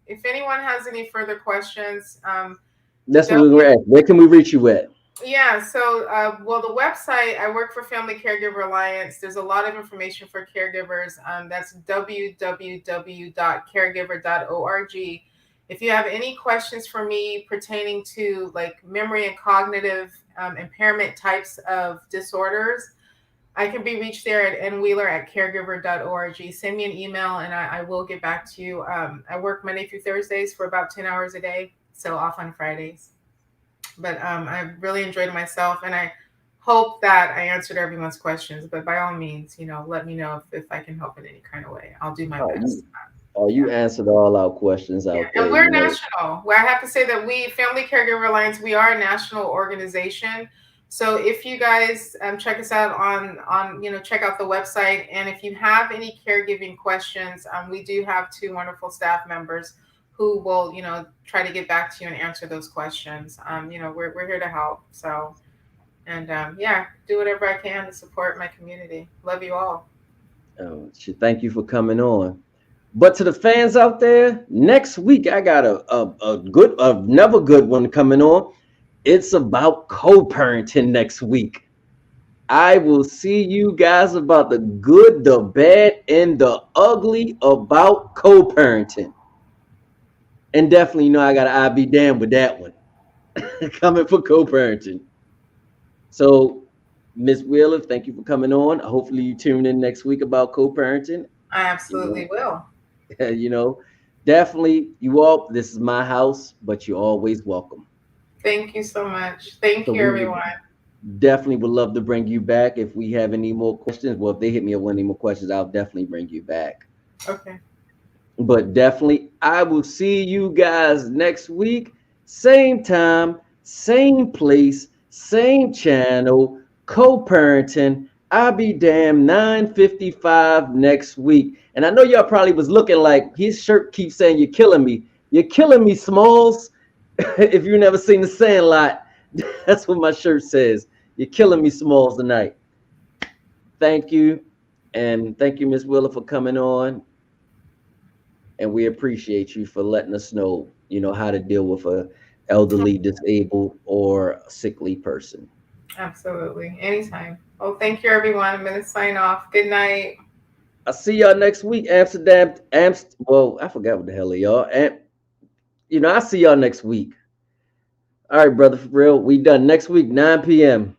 If anyone has any further questions, That's what we're definitely gonna ask. Where can we reach you at? Yeah, so well, the website, I work for Family Caregiver Alliance. There's a lot of information for caregivers. That's www.caregiver.org. If you have any questions for me pertaining to like memory and cognitive impairment types of disorders, I can be reached there at nwheeler@caregiver.org. Send me an email and I will get back to you. I work Monday through Thursdays for about 10 hours a day, so off on Fridays. But I really enjoyed myself, and I hope that I answered everyone's questions. But by all means, let me know if I can help in any kind of way. I'll do my Oh, best. you Yeah. answered all our questions out Yeah, there. and we're national. Where I have to say that we, Family Caregiver Alliance, we are a national organization. So if you guys check us out on check out the website, and if you have any caregiving questions, we do have two wonderful staff members who will try to get back to you and answer those questions. We're here to help. So and yeah, do whatever I can to support my community. Love you all. Thank you for coming on. But to the fans out there, next week I got a good another good one coming on. It's about co-parenting next week. I will see you guys about the good, the bad, and the ugly about co-parenting. And definitely, I got I be damned with that one coming for co-parenting. So, Miss Wheeler, thank you for coming on. Hopefully, you tune in next week about co-parenting. I You absolutely will. know, definitely, you all. This is my house, but you're always welcome. Thank you so much. Thank So you, we would everyone. definitely would love to bring you back if we have any more questions. Well, if they hit me up with any more questions, I'll definitely bring you back. Okay. But definitely, I will see you guys next week. Same time, same place, same channel, co-parenting. I'll be damn 9:55 next week. And I know y'all probably was looking like his shirt keeps saying you're killing me. You're killing me, Smalls. If you've never seen the Sandlot, that's what my shirt says. You're killing me, Smalls, tonight. Thank you. And thank you, Miss Willa, for coming on. And we appreciate you for letting us know, how to deal with a elderly, disabled, or sickly person. Absolutely. Anytime. Well, thank you, everyone. I'm going to sign off. Good night. I'll see y'all next week, Amsterdam. Well, I forgot what the hell are y'all. And I'll see y'all next week. All right, brother, for real. We done next week, 9 p.m.